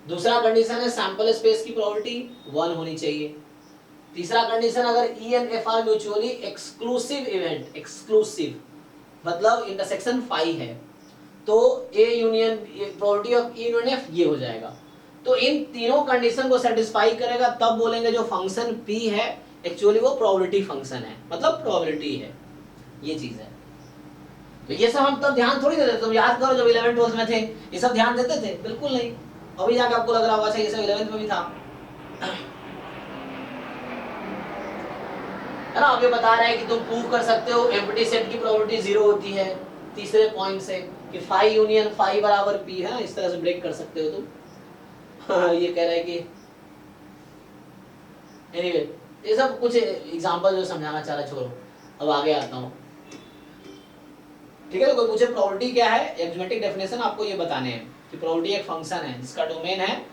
दूसरा कंडीशन है सैंपल स्पेस की प्रोबेबिलिटी 1 होनी चाहिए। तीसरा कंडीशन अगर E and F R mutually exclusive event, exclusive मतलब इंटरसेक्शन 5 है, तो A union probability of E union F ये हो जाएगा। तो इन तीनों कंडीशन को सेटिस्फाई करेगा तब बोलेंगे जो फंक्शन पी है एक्चुअली वो प्रोबेबिलिटी फंक्शन है, मतलब प्रोबेबिलिटी है, ये चीज है। तो ये सब हम तब ध्यान थोड़ी देते थे, तुम याद करो जब 11th 12th में थे ये सब ध्यान देते थे, बिल्कुल नहीं। अभी जाके आपको लग रहा होगा अच्छा ये सब 11th में भी था, है ना। अब ये बता रहा है कि तुम प्रूव कर सकते हो एम्प्टी सेट की प्रोबेबिलिटी 0 होती है तीसरे पॉइंट से कि फाई यूनियन फाई बराबर पी है ना, इस तरह से ब्रेक कर सकते हो तुम। ये कह रहा है कि एनीवे ये सब कुछ एग्जांपल जो समझाना चाह रहा, छोड़ो अब आगे आता हूँ, ठीक है। तो कोई पूछे प्रोबेबिलिटी क्या है, एग्जमेटिक डेफिनेशन आपको ये बताने हैं कि प्रोबेबिलिटी एक फंक्शन है जिसका डोमेन है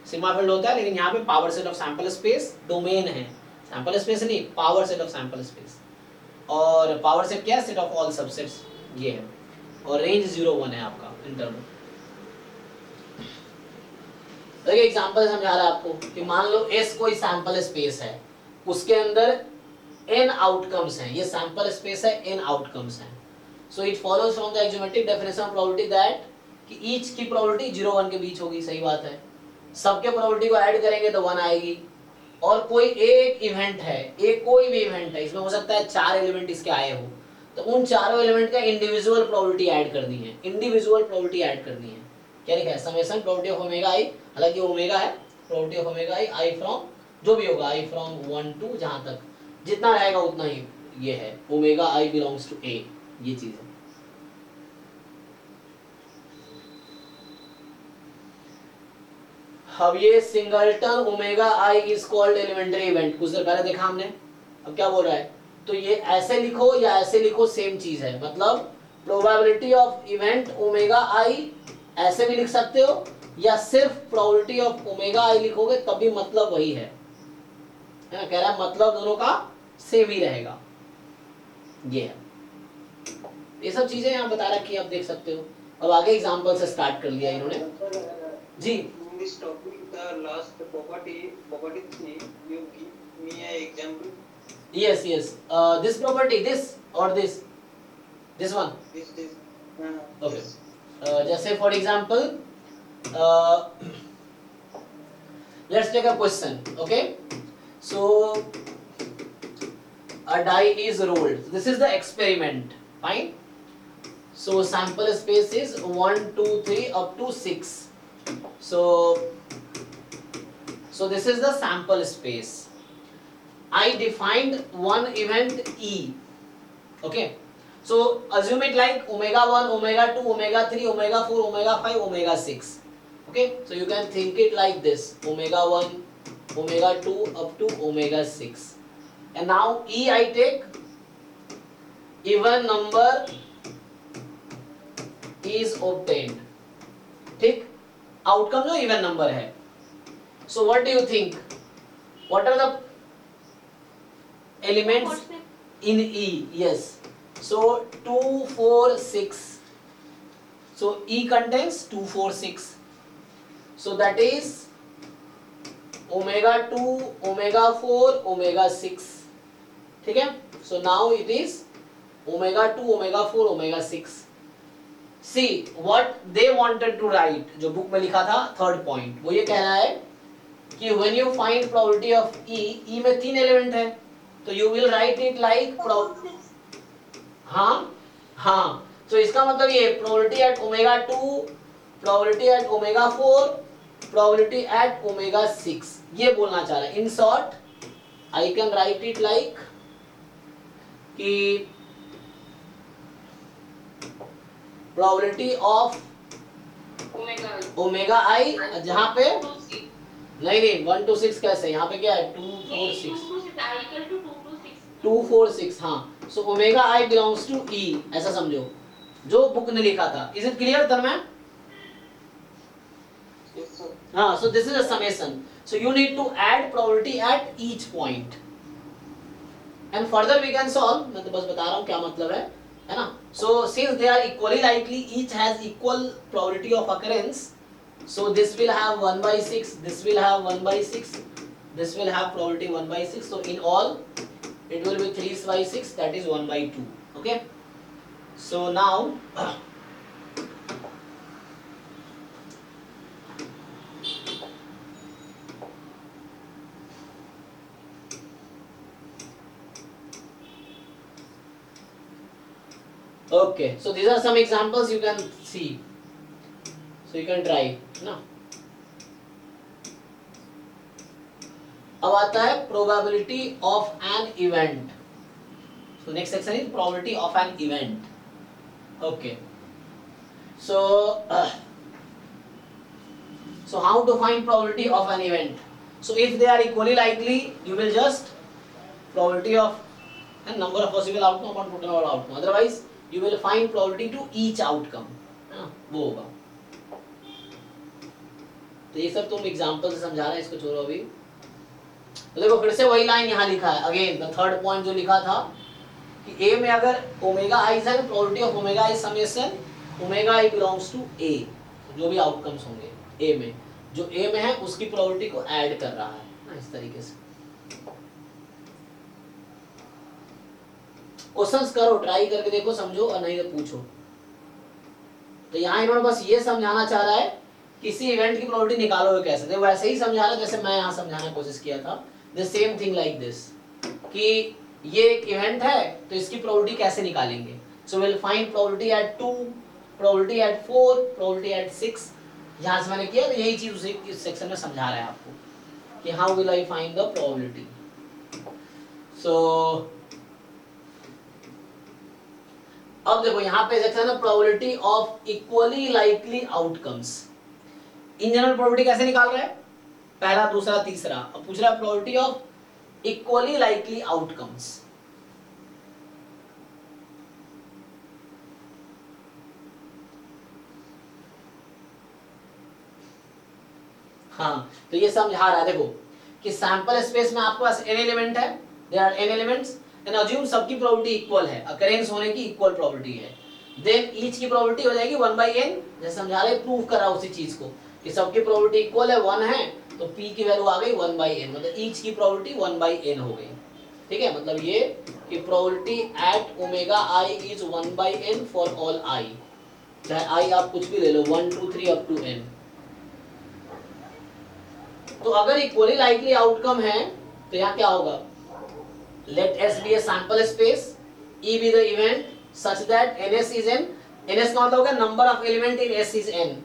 सिग्मा फील्ड होता है, लेकिन यहाँ पे power set of sample space domain है, सैंपल स्पेस नहीं, power set of sample space. और पावर सेट क्या है, सेट ऑफ ऑल सबसेट्स ये है, और रेंज 0-1 है आपका इंटरवल। देखिए एग्जांपल समझा रहा है आपको कि मान लो S कोई सैंपल स्पेस है, उसके अंदर n आउटकम्स हैं, ये सैंपल स्पेस है, n आउटकम्स हैं। So it follows from the axiomatic definition of probability that कि ईच की प्रोबेबिलिटी 0 1 के बीच होगी, सही बात है। सबके प्रोबेबिलिटी को ऐड करेंगे तो 1 आएगी। और कोई एक इवेंट है, एक कोई भी इवेंट है, इसमें हो सकता है 4 एलिमेंट इसके आए हो, तो उन चारों एलिमेंट का इंडिविजुअल प्रोबेबिलिटी ऐड करनी है, इंडिविजुअल प्रोबेबिलिटी ऐड करनी है। क्या लिखा है? समेशन प्रोबेबिलिटी ऑफ ओमेगा आई, हालांकि ओमेगा है, probability of omega I from जो भी होगा, आई फ्रॉम 1 to जहां तक जितना रहेगा उतना ही ये है, omega I belongs to A, ये चीज है। अब ये singleton omega I is called elementary event, कुछ देर पहले देखा हमने। अब क्या बोल रहा है? तो ये ऐसे लिखो या ऐसे लिखो, सेम चीज है। मतलब प्रोबेबिलिटी ऑफ इवेंट ओमेगा आई ऐसे भी लिख सकते हो, या सिर्फ प्रोबेबिलिटी ऑफ ओमेगा आई लिखोगे तब भी मतलब वही है ना? कह रहा है मतलब दोनों का सेम ही रहेगा। ये है, ये सब चीजें यहाँ बता रखी है, आप देख सकते हो। अब आगे एग्जांपल से स्टार्ट कर लिया इन्होंने जी। This topic, the last property 3, you give me an example. Yes, yes. This property, this or this one. This. Okay. Jैसे for example, let's take a question. Okay. So a die is rolled. This is the experiment. Fine. So sample space is 1, 2, 3 up to 6. So this is the sample space. I defined one event E. Okay. So assume it like omega 1, omega 2, omega 3, omega 4, omega 5, omega 6. Okay. So you can think it like this: omega 1, omega 2 up to omega 6. And now E I take even number is obtained. ठीक, outcome जो even number है। So what do you think, what are the elements in E? Yes, so 2 4 6, so E contains 2 4 6, so that is omega 2, omega 4, omega 6. ठीक है, so now it is omega 2, omega 4, omega 6. See what they wanted to write, जो book में लिखा था third point, वो ये कह रहा है कि when you find probability of E में 3 एलिमेंट है, तो you will write it like हाँ, तो इसका मतलब ये probability at omega 2, probability at omega 4, probability at omega 6, ये बोलना चाह रहा है। In short, I can write it like कि probability of ओमेगा आई, जहाँ पे नहीं 1 to 6 कैसे, यहाँ पे क्या है 2 4 6 2 4 6, हाँ। So omega I belongs to E, ऐसा समझो जो बुक ने लिखा था। Is it clear Tanmay? हाँ, so this is a summation, so you need to add probability at each point and further we can solve. मैं तो बस बता रहा हूँ क्या मतलब है ना। So since they are equally likely, each has equal probability of occurrence, so this will have 1 by 6, this will have 1 by 6, this will have probability 1 by 6, so in all it will be 3 by 6, that is 1 by 2. Okay, so now okay, so these are some examples you can see, so you can try ना। अब आता है probability of an event, so next section is probability of an event. Okay, so how to find probability of an event? So if they are equally likely, you will just probability of and number of possible outcome upon total number of outcome, otherwise you will find probability to each outcome, वो होगा। तो ये सब तुम example से समझा रहे हैं, इसको छोड़ो अभी। तो देखो फिर से वही लाइन यहाँ लिखा है, अगेन द थर्ड पॉइंट जो लिखा था कि A में अगर ओमेगा आई है, probability of omega I summation omega I belongs to A, जो भी आउटकम्स होंगे A में, जो ए में है उसकी प्रोबेबिलिटी को ऐड कर रहा है ना, इस तरीके से। क्वेश्चंस करो, ट्राई करके देखो, समझो, और नहीं तो पूछो। तो यहाँ इन्होंने बस ये समझाना चाह रहा है किसी इवेंट की प्रोबेबिलिटी निकालोगे कैसे, तो वैसे ही समझा रहा है जैसे मैं यहाँ समझाने की कोशिश किया था। The same thing like this, कि ये एक इवेंट है तो इसकी प्रोबेबिलिटी कैसे निकालेंगे। So will find probability at 2, probability at 4, probability at 6। यहाँ से मैंने किया तो यही चीज उसी इस सेक्शन में समझा रहा है आपको कि how will I find the probability. So अब देखो यहाँ पे सेक्शन है probability of equally likely outcomes. In general probability कैसे निकाल रहा है, पहला, दूसरा, तीसरा। अब पूछ रहा है probability of equally likely outcomes. हाँ, तो ये समझा रहा है देखो कि सैंपल स्पेस में आपके पास n एलिमेंट है, there are n elements, and assume सबकी प्रोबेबिलिटी इक्वल है, अकरेंस होने की इक्वल प्रोबेबिलिटी है। देन ईच की प्रोबेबिलिटी हो जाएगी 1/n, जैसे समझा रहे, प्रूव कर रहा उसी चीज को कि सबकी प्रोबेबिलिटी इक्वल है, 1 है, तो p की वैल्यू आ गई 1/n, मतलब ईच की प्रोबेबिलिटी 1/n हो गई। ठीक है, मतलब ये कि probability at omega i is 1/n for all i, चाहे i आप कुछ भी ले लो, 1 2 3 अप टू n। तो अगर इक्वली लाइकली आउटकम है तो यहाँ क्या होगा, late S be a sample space, E be the event such that NS is n, NS का मतलब होगा number of element in S is n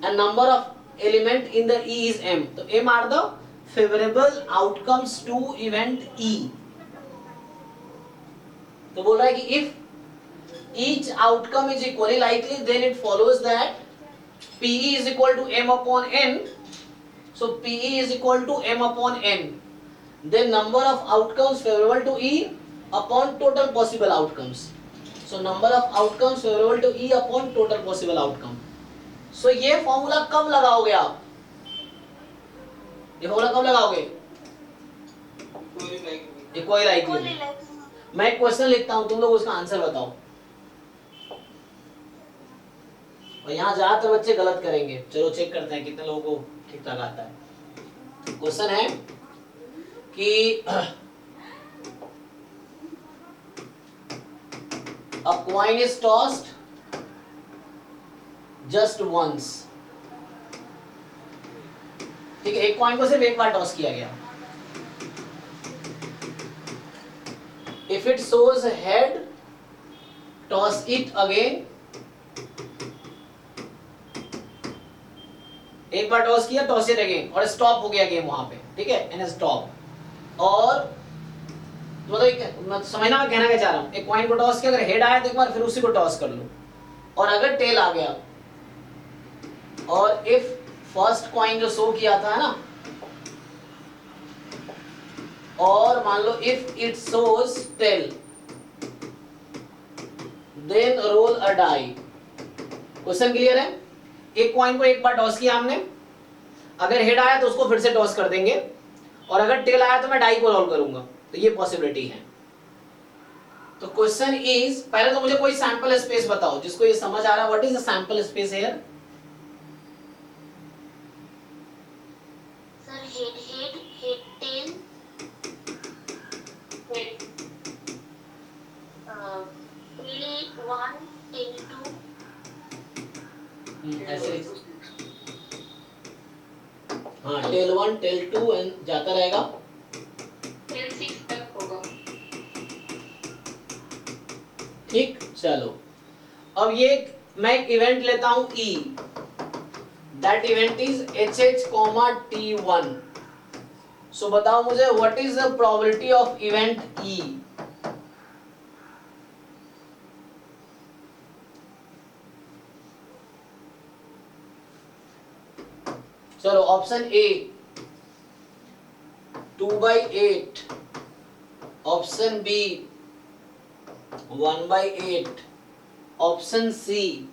and number of element in the E is m, तो m are the favorable outcomes to event E। तो बोल रहा है कि if each outcome is equally likely then it follows that PE is equal to m upon n, so PE is equal to m upon n, then number of outcomes favorable to E upon total possible outcomes, so number of outcomes favorable to E upon total possible outcome। so ये formula कब लगाओगे आप, ये formula कब लगाओगे, equally likely. मैं एक question लिखता हूं, तुम लोग उसका आंसर बताओ, और यहाँ ज्यादातर बच्चे गलत करेंगे। चलो चेक करते हैं कितने लोगों को ठीक ठाक आता है। क्वेश्चन है कि a coin is tossed just once, ठीक है, एक कॉइन को सिर्फ एक बार टॉस किया गया। If it shows head, toss it again, एक बार टॉस किया, टॉस इट अगेन, और स्टॉप हो गया गेम वहां पे, ठीक है, एंड स्टॉप। और मतलब समझना मैं कहना क्या चाह रहा हूं, एक कॉइन को टॉस किया, अगर हेड आया तो एक बार फिर उसी को टॉस कर लो, और अगर टेल आ गया, और इफ फर्स्ट कॉइन जो शो किया था ना, और मान लो if it shows tail then roll a die. Question clear है, एक कॉइन को एक बार टॉस किया हमने, अगर हेड आया तो उसको फिर से टॉस कर देंगे, और अगर टेल आया तो मैं डाई को रोल करूंगा, तो ये पॉसिबिलिटी है। तो क्वेश्चन इज, पहले तो मुझे कोई सैंपल स्पेस बताओ जिसको ये समझ आ रहा है, what is the sample space here. Sir head tail, tail 1 tail 2, ऐसे, हाँ, टेल 1 टेल 2 एंड जाता रहेगा, टेल 6 तक होगा। ठीक, चलो अब ये मैं एक इवेंट लेता हूं E, that event is HH, T1। So बताओ मुझे what is the probability of event E। चलो option A 2/8, option B 1/8, option C 1/8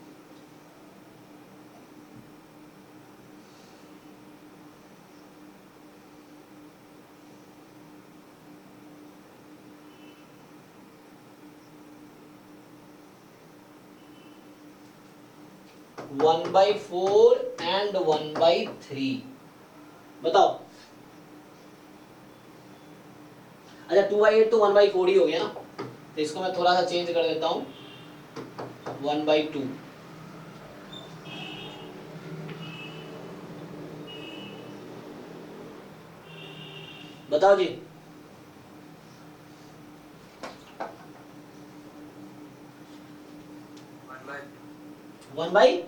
1/4 and 1/3। बताओ। अच्छा 2/8 तो 1/4 ही हो गया ना, तो इसको मैं थोड़ा सा चेंज कर देता हूँ 1/2। बताओ जी। 1/3।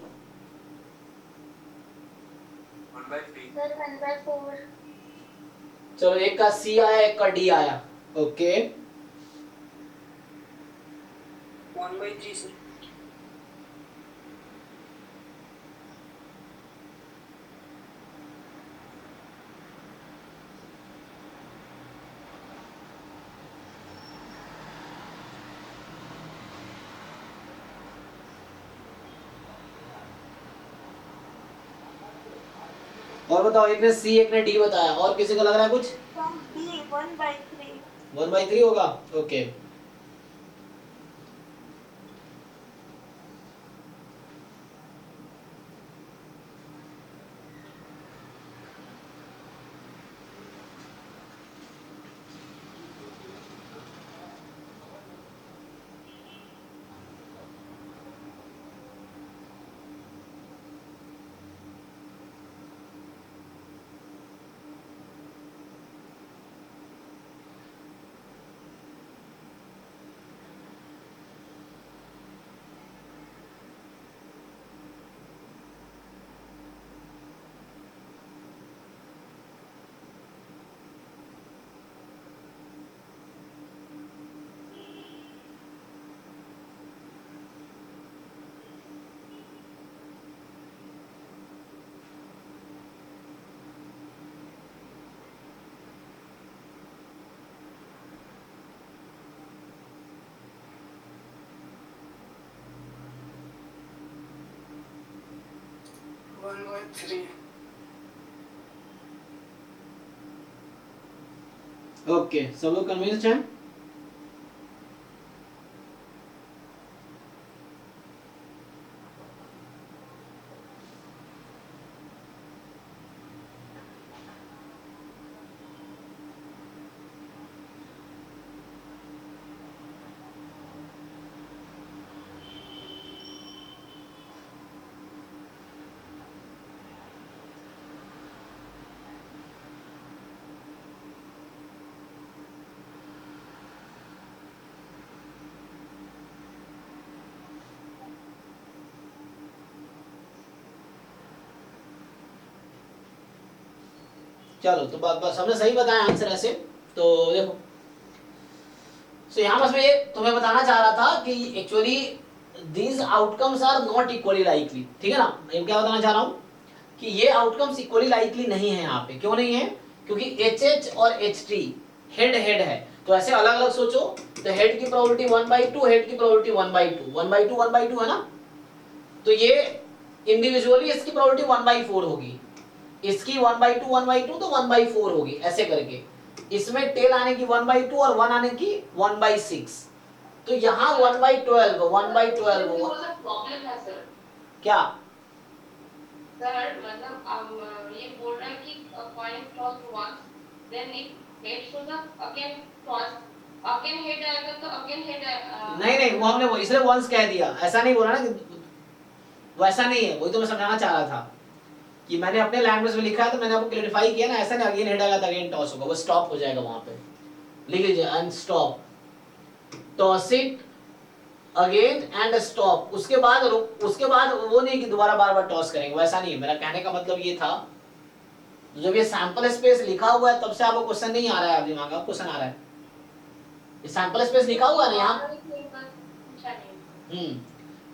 सर 1/4। चलो एक का सी आया, एक का डी आया। Okay 1/3 sir. और बताओ, एक ने सी एक ने डी बताया, और किसी को लग रहा है कुछ? From B 1/3। 1/3 होगा। Okay one by three. Okay, सब लोग कन्विंस्ड हैं? चलो, तो बस हमने सही बताया आंसर ऐसे। तो देखो, सो यहाँ बस मैं ये तुम्हें बताना चाह रहा था कि actually these outcomes are not equally likely. ठीक है ना, मैं क्या बताना चाह रहा हूँ कि ये आउटकम्स इक्वली लाइकली नहीं है यहाँ पे। क्यों नहीं है? क्योंकि HH और HT हेड हेड है, तो ऐसे अलग अलग सोचो। तो हेड की प्रोबेबिलिटी 1/2, हेड की प्रोबेबिलिटी 1/2, 1/2 1/2 है ना, तो ये इंडिविजुअली इसकी प्रोबेबिलिटी 1/4 होगी, इसकी 1/2 1/2 तो 1/4 होगी, ऐसे करके। इसमें टेल आने की 1/2 और 1 आने की 1/6। तो यहाँ 1/12 1/12 प्रॉब्लम है सर। क्या? सर मतलब ये बोल रहा है कि coin tossed once, then if head shows up again toss, again head आएगा तो अगेन हेड नहीं नहीं, वो हमने वो इसलिए वंस कह दिया, ऐसा नहीं बोला ना कि वैसा नहीं है। वही तो मैं समझाना चाह रहा था कि मैंने अपने लैंग्वेज में लिखा है, तो मैंने आपको क्लैरिफाई किया ना। ऐसा नहीं अगेन हेड आएगा तो अगेन टॉस होगा, वो स्टॉप हो जाएगा वहां पे। लिख लीजिए Unstop, toss it again and stop. उसके बाद वो नहीं कि दोबारा बार बार टॉस करेंगे, वैसा नहीं है। मेरा कहने का मतलब ये था, जब ये सैंपल स्पेस लिखा हुआ है तब से आपको क्वेश्चन नहीं आ रहा है, आप दिमाग में क्वेश्चन आ रहा है। ये सैंपल स्पेस लिखा हुआ है ना यहाँ।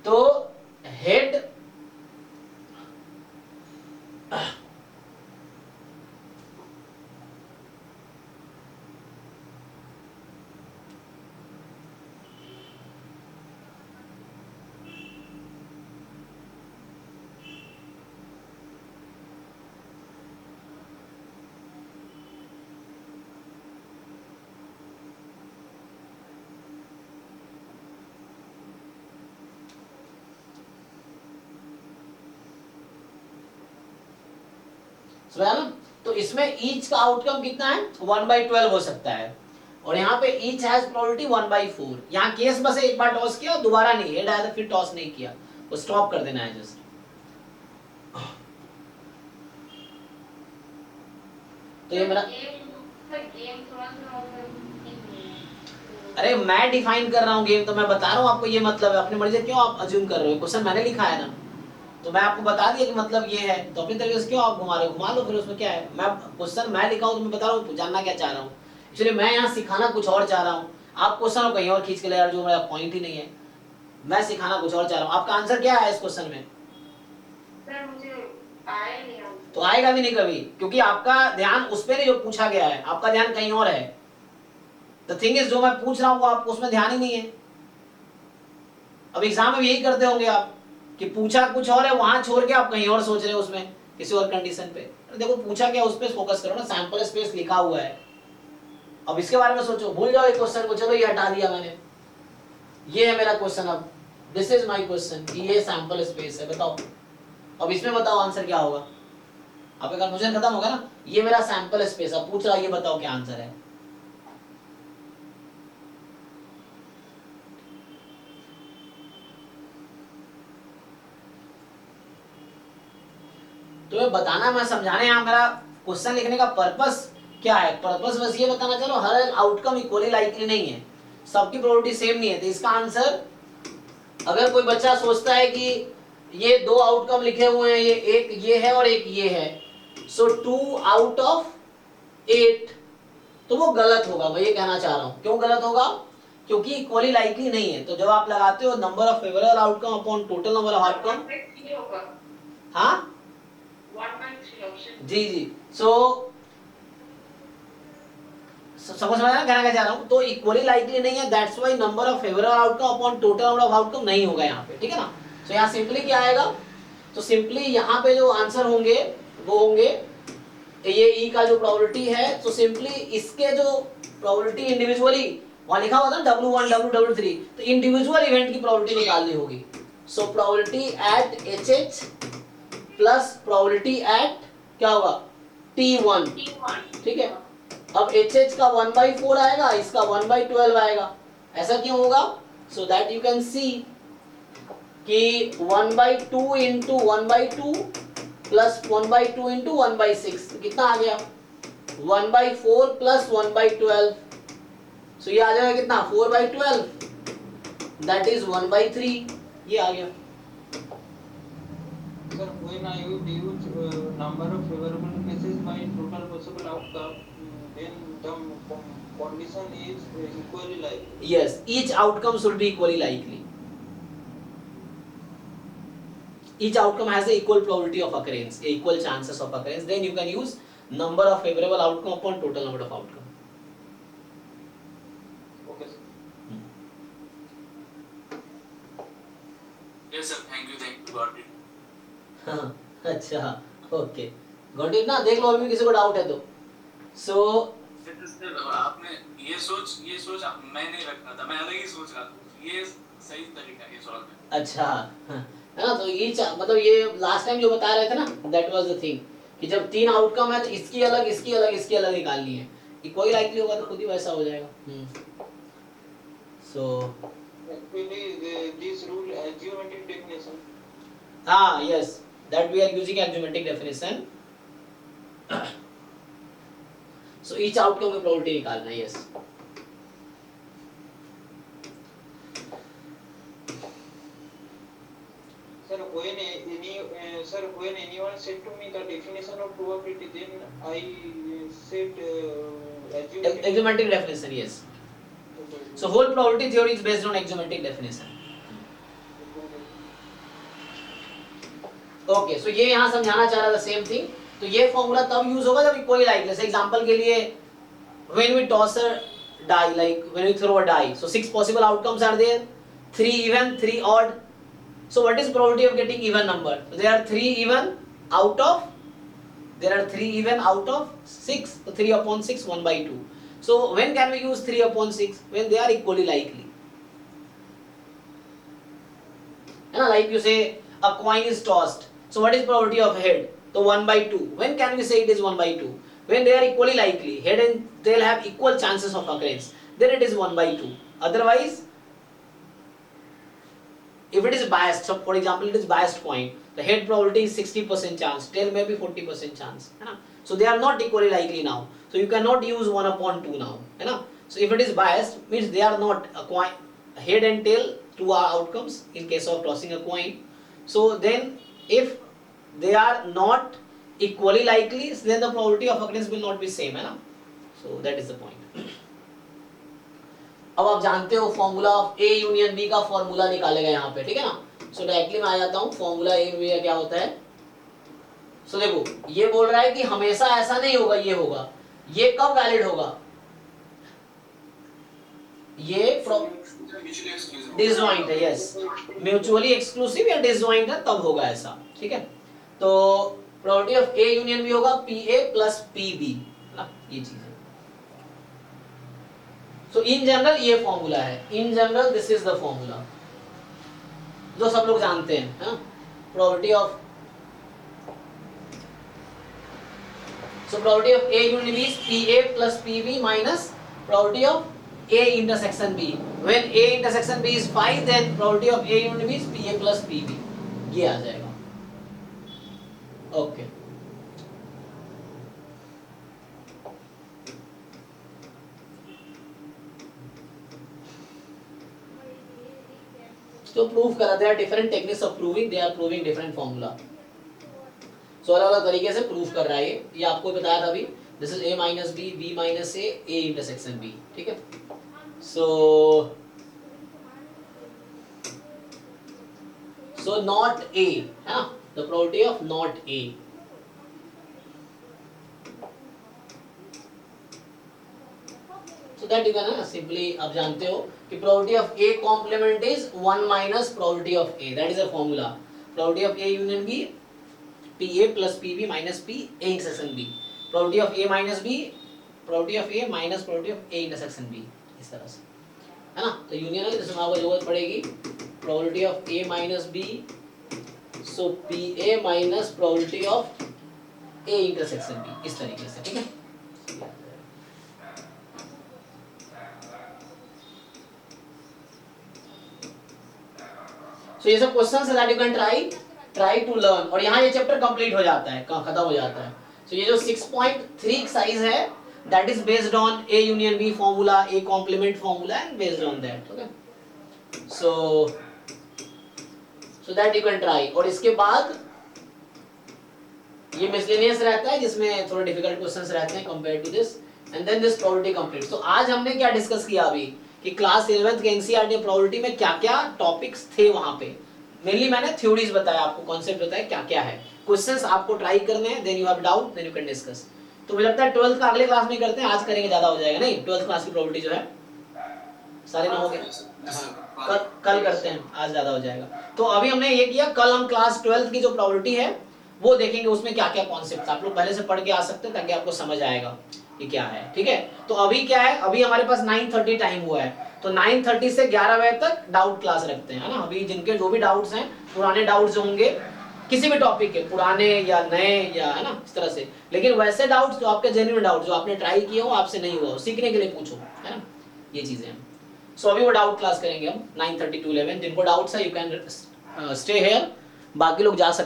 तो हेड समझा ना? तो इसमें ईच का आउटकम कितना है 1/12 हो सकता है, और यहाँ पे ईच हैज प्रोबेबिलिटी 1/4। यहाँ केस बस एक बार टॉस किया और दोबारा नहीं, हेड आया तो फिर टॉस नहीं किया, वो स्टॉप कर देना है जस्ट। तो ये मेरा, गेम थोड़ा सा अरे मैं डिफाइन कर रहा हूँ गेम, तो मैं बता रहा हूँ आपको ये मतलब है, अपनी मर्जी से क्यों आप अज्यूम कर रहे हो, क्वेश्चन मैंने लिखा है ना, तो मैं आपको बता दिया कि मतलब ये है, तो अपनी तरीके से क्यों आप घुमा रहे हो, घुमा लो फिर, उसमें क्या है। मैं क्वेश्चन मैं लिखा हूँ तो मैं बता रहा हूँ जानना क्या चाह रहा हूँ, इसलिए मैं यहाँ सिखाना कुछ और चाह रहा हूँ, आप क्वेश्चन को कहीं और खींच के ले यार, जो मेरा पॉइंट ही नहीं है, मैं सिखाना कुछ और चाह रहा हूँ। आपका आंसर क्या है इस क्वेश्चन में? सर मुझे आया ही नहीं। तो आएगा भी नहीं कभी, क्योंकि आपका ध्यान उस पर नहीं जो पूछा गया है, आपका ध्यान कहीं और है। द थिंग इज, जो मैं पूछ रहा हूँ वो आपको उसमें ध्यान ही नहीं है। अब एग्जाम में यही करते होंगे आप कि पूछा कुछ और है, वहां छोड़ के आप कहीं और सोच रहे हो, उसमें किसी और कंडीशन पे। देखो पूछा क्या उस पर फोकस करो ना, सैंपल स्पेस लिखा हुआ है, अब इसके बारे में सोचो, भूल जाओ ये क्वेश्चन को, चलो ये हटा दिया मैंने, ये है मेरा क्वेश्चन, अब दिस इज माय क्वेश्चन, ये सैंपल स्पेस है, बताओ अब इसमें बताओ आंसर क्या होगा, आपका कन्फ्यूजन खत्म होगा ना। ये मेरा सैंपल स्पेस, अब पूछ रहा ये बताओ क्या आंसर है। तो ये बताना, मैं समझाने, यहाँ मेरा क्वेश्चन लिखने का पर्पस क्या है, पर्पस बस ये बताना चलो हर आउटकम इक्वली लाइकली नहीं है, सबकी प्रोबेबिलिटी सेम नहीं है। तो इसका आंसर, अगर कोई बच्चा सोचता है कि ये दो आउटकम लिखे हुए हैं, ये एक ये है और एक ये है, सो 2 आउट ऑफ 8, तो वो गलत होगा। मैं ये कहना चाह रहा हूँ, क्यों गलत होगा, क्योंकि इक्वली लाइकली नहीं है। तो जब आप लगाते हो number of favourable outcome upon total number of outcome, हाँ जी जी, समझ में आया कहना क्या चाह रहा हूँ। तो इक्वली लाइकली नहीं है, that's why number of favourable outcome upon total number of outcome नहीं होगा यहाँ पे, ठीक है ना। तो यहाँ सिंपली क्या आएगा, तो सिंपली यहाँ पे जो आंसर होंगे वो होंगे ये ई का जो प्रोबेबिलिटी है, तो सिंपली इसके जो प्रोबेबिलिटी इंडिविजुअली वहां लिखा हुआ था W1 W3, तो इंडिविजुअल इवेंट की प्रोबेबिलिटी निकालनी होगी। So probability at HH plus probability at क्या होगा T1, ठीक है। अब HH का 1/4 आएगा, इसका 1/12 आएगा, ऐसा क्यों होगा, सो दैट यू कैन सी कि 1/2 इंटू 1/2 प्लस 1/2 इंटू 1/6, कितना आ गया 1/4 प्लस 1/12, सो ये आ जाएगा कितना 4/12, दैट इज 1/3, ये आ गया। Sir, when I would use number of favorable cases by total possible outcome, then the condition is equally likely. Yes, each outcome should be equally likely. Each outcome has the equal probability of occurrence, equal chances of occurrence. Then you can use number of favorable outcome upon total number of outcome. Okay, sir. Yes, sir. Thank you. Got it. हाँ, अच्छा okay, got it ना। देख लो अभी भी किसी को doubt है तो। सो आपने ये सोच मैं नहीं रखना था, मैं अलग ही सोच रहा था, ये सही तरीका है ये सॉल्व करने। अच्छा हाँ, है ना। तो ये मतलब ये लास्ट टाइम जो बता रहे थे ना, दैट वाज द थिंग कि जब 3 आउटकम है तो इसकी अलग इसकी अलग इसकी अलग निकालनी है, इक्वली लाइकली होगा तो खुद ही वैसा हो जाएगा। सो Actually, this rule geometric definition. हाँ yes, that we are using axiomatic definition. So each outcome की probability निकालना है, yes. Sir, when anyone said to me the definition of probability, then I said Axiomatic definition, yes. So whole probability theory is based on axiomatic definition. Okay, so ये यहाँ समझाना चाह रहा था same thing. तो ये फॉर्मूला तब use होगा जब इक्वली लाइकली, जैसे एग्जांपल के लिए when we toss a die, like when we throw a die, so 6 possible outcomes are there, 3 even 3 odd, so what is probability of getting even number, there are 3 even out of 6, so 3 upon 6 1/2, so when can we use 3 upon 6, when they are equally likely, है ना। Like you say a coin is tossed, so what is probability of head, तो 1/2. When can we say it is 1/2? When they are equally likely, head and tail have equal chances of occurrence, then it is 1/2. Otherwise, if it is biased, so for example it is biased point, the head probability is 60% chance, tail may be 40% chance, है ना? So they are not equally likely now. So you cannot use 1/2 now, है ना? So if it is biased, means they are not a coin, head and tail, two are outcomes in case of tossing a coin. So then if they are not equally likely, then the probability of occurrence will not be same, है ना? So that is the point. अब आप जानते हो formula of A union B का formula निकालेगा यहाँ पे, ठीक है ना? सो डायरेक्टली मैं आ जाता हूँ, फॉर्मूला A यूनियन क्या होता है? सो देखो, ये बोल रहा है कि हमेशा ऐसा नहीं होगा, ये होगा, ये कब वैलिड होगा? ये डिसजॉइंट है, यस, म्यूचुअली एक्सक्लूसिव या डिसजॉइंट है तब होगा ऐसा, ठीक है? तो probability of A union B होगा PA प्लस PB, ना ये चीज है. सो इन जनरल ये फॉर्मूला है, in general this is the formula जो सब लोग जानते हैं, है ना? Probability of, so probability of A union B is PA plus PB minus probability of A intersection B. When A intersection B is 5, then probability of A union B is PA plus PB. ये आ जाएगा. Okay. तो prove करा, there are different techniques of proving, they are proving different formula. So अलग अलग तरीके से prove कर रहा है ये आपको बताया था अभी. This is A minus B, B minus A intersection B, ठीक है? So not A, है ना? The probability of not A. So that you can simply आप जानते हो कि probability of A complement is 1 minus probability of A. That is a formula. Probability of A union B, PA plus PB minus P A intersection B. Probability of A minus B, probability of A minus probability of A intersection B. इस तरह से, है ना? तो union है, जिसमें आपको जरूरत पड़ेगी probability of A minus B, so PA minus probability of A intersection B, इस तरीके से, ठीक है? सो ये सब क्वेश्चंस है that you can try to learn, और यहाँ ये चैप्टर कंप्लीट हो जाता है, खत्म हो जाता है. सो ये जो 6.3 एक्सरसाइज है, that is based on A union B formula, A complement formula, and based on that, okay? So that you can try. और इसके बाद ये miscellaneous रहता है जिसमें थोड़े difficult questions रहते हैं compared to this, and then this probability complete. So आज हमने क्या डिस्कस किया अभी कि क्लास 11th के NCERT probability में क्या-क्या टॉपिक्स थे वहां पे. मेनली मैंने थ्योरीज बताया आपको, कॉन्सेप्ट बताया क्या-क्या है. क्वेश्चंस आपको ट्राई करने हैं, then you have doubt, then you can discuss. तो मुझे लगता है 12th का अगले क्लास में करते हैं, आज करेंगे ज्यादा हो जाएगा. नहीं, 12th क्लास की प्रोबेबिलिटी जो है सारे ना हो गए, कल करते हैं, आज ज्यादा हो जाएगा. तो अभी हमने ये किया, कल हम क्लास 12th की जो प्रोबेबिलिटी है वो देखेंगे, उसमें क्या क्या कॉन्सेप्ट आप लोग पहले से पढ़ के आ सकते हैं ताकि आपको समझ आएगा कि क्या है, ठीक है? तो अभी क्या है, अभी हमारे पास 9:30 टाइम हुआ है, तो 9:30 से 11 बजे तक डाउट क्लास रखते हैं, है ना? अभी जिनके जो भी डाउट्स हैं, पुराने डाउट्स होंगे किसी भी टॉपिक के, पुराने या नए या, है ना, इस तरह से, लेकिन वैसे डाउट्स जो आपके जेन्युइन डाउट जो आपने ट्राई किए हो, आपसे नहीं हुआ हो, सीखने के लिए पूछो, है ना? ये चीजें हैं. सो अभी वो डाउट क्लास करेंगे हम 9:30 to 11. जिनको डाउट्स है यू कैन स्टे हियर, बाकी लोग जा सकते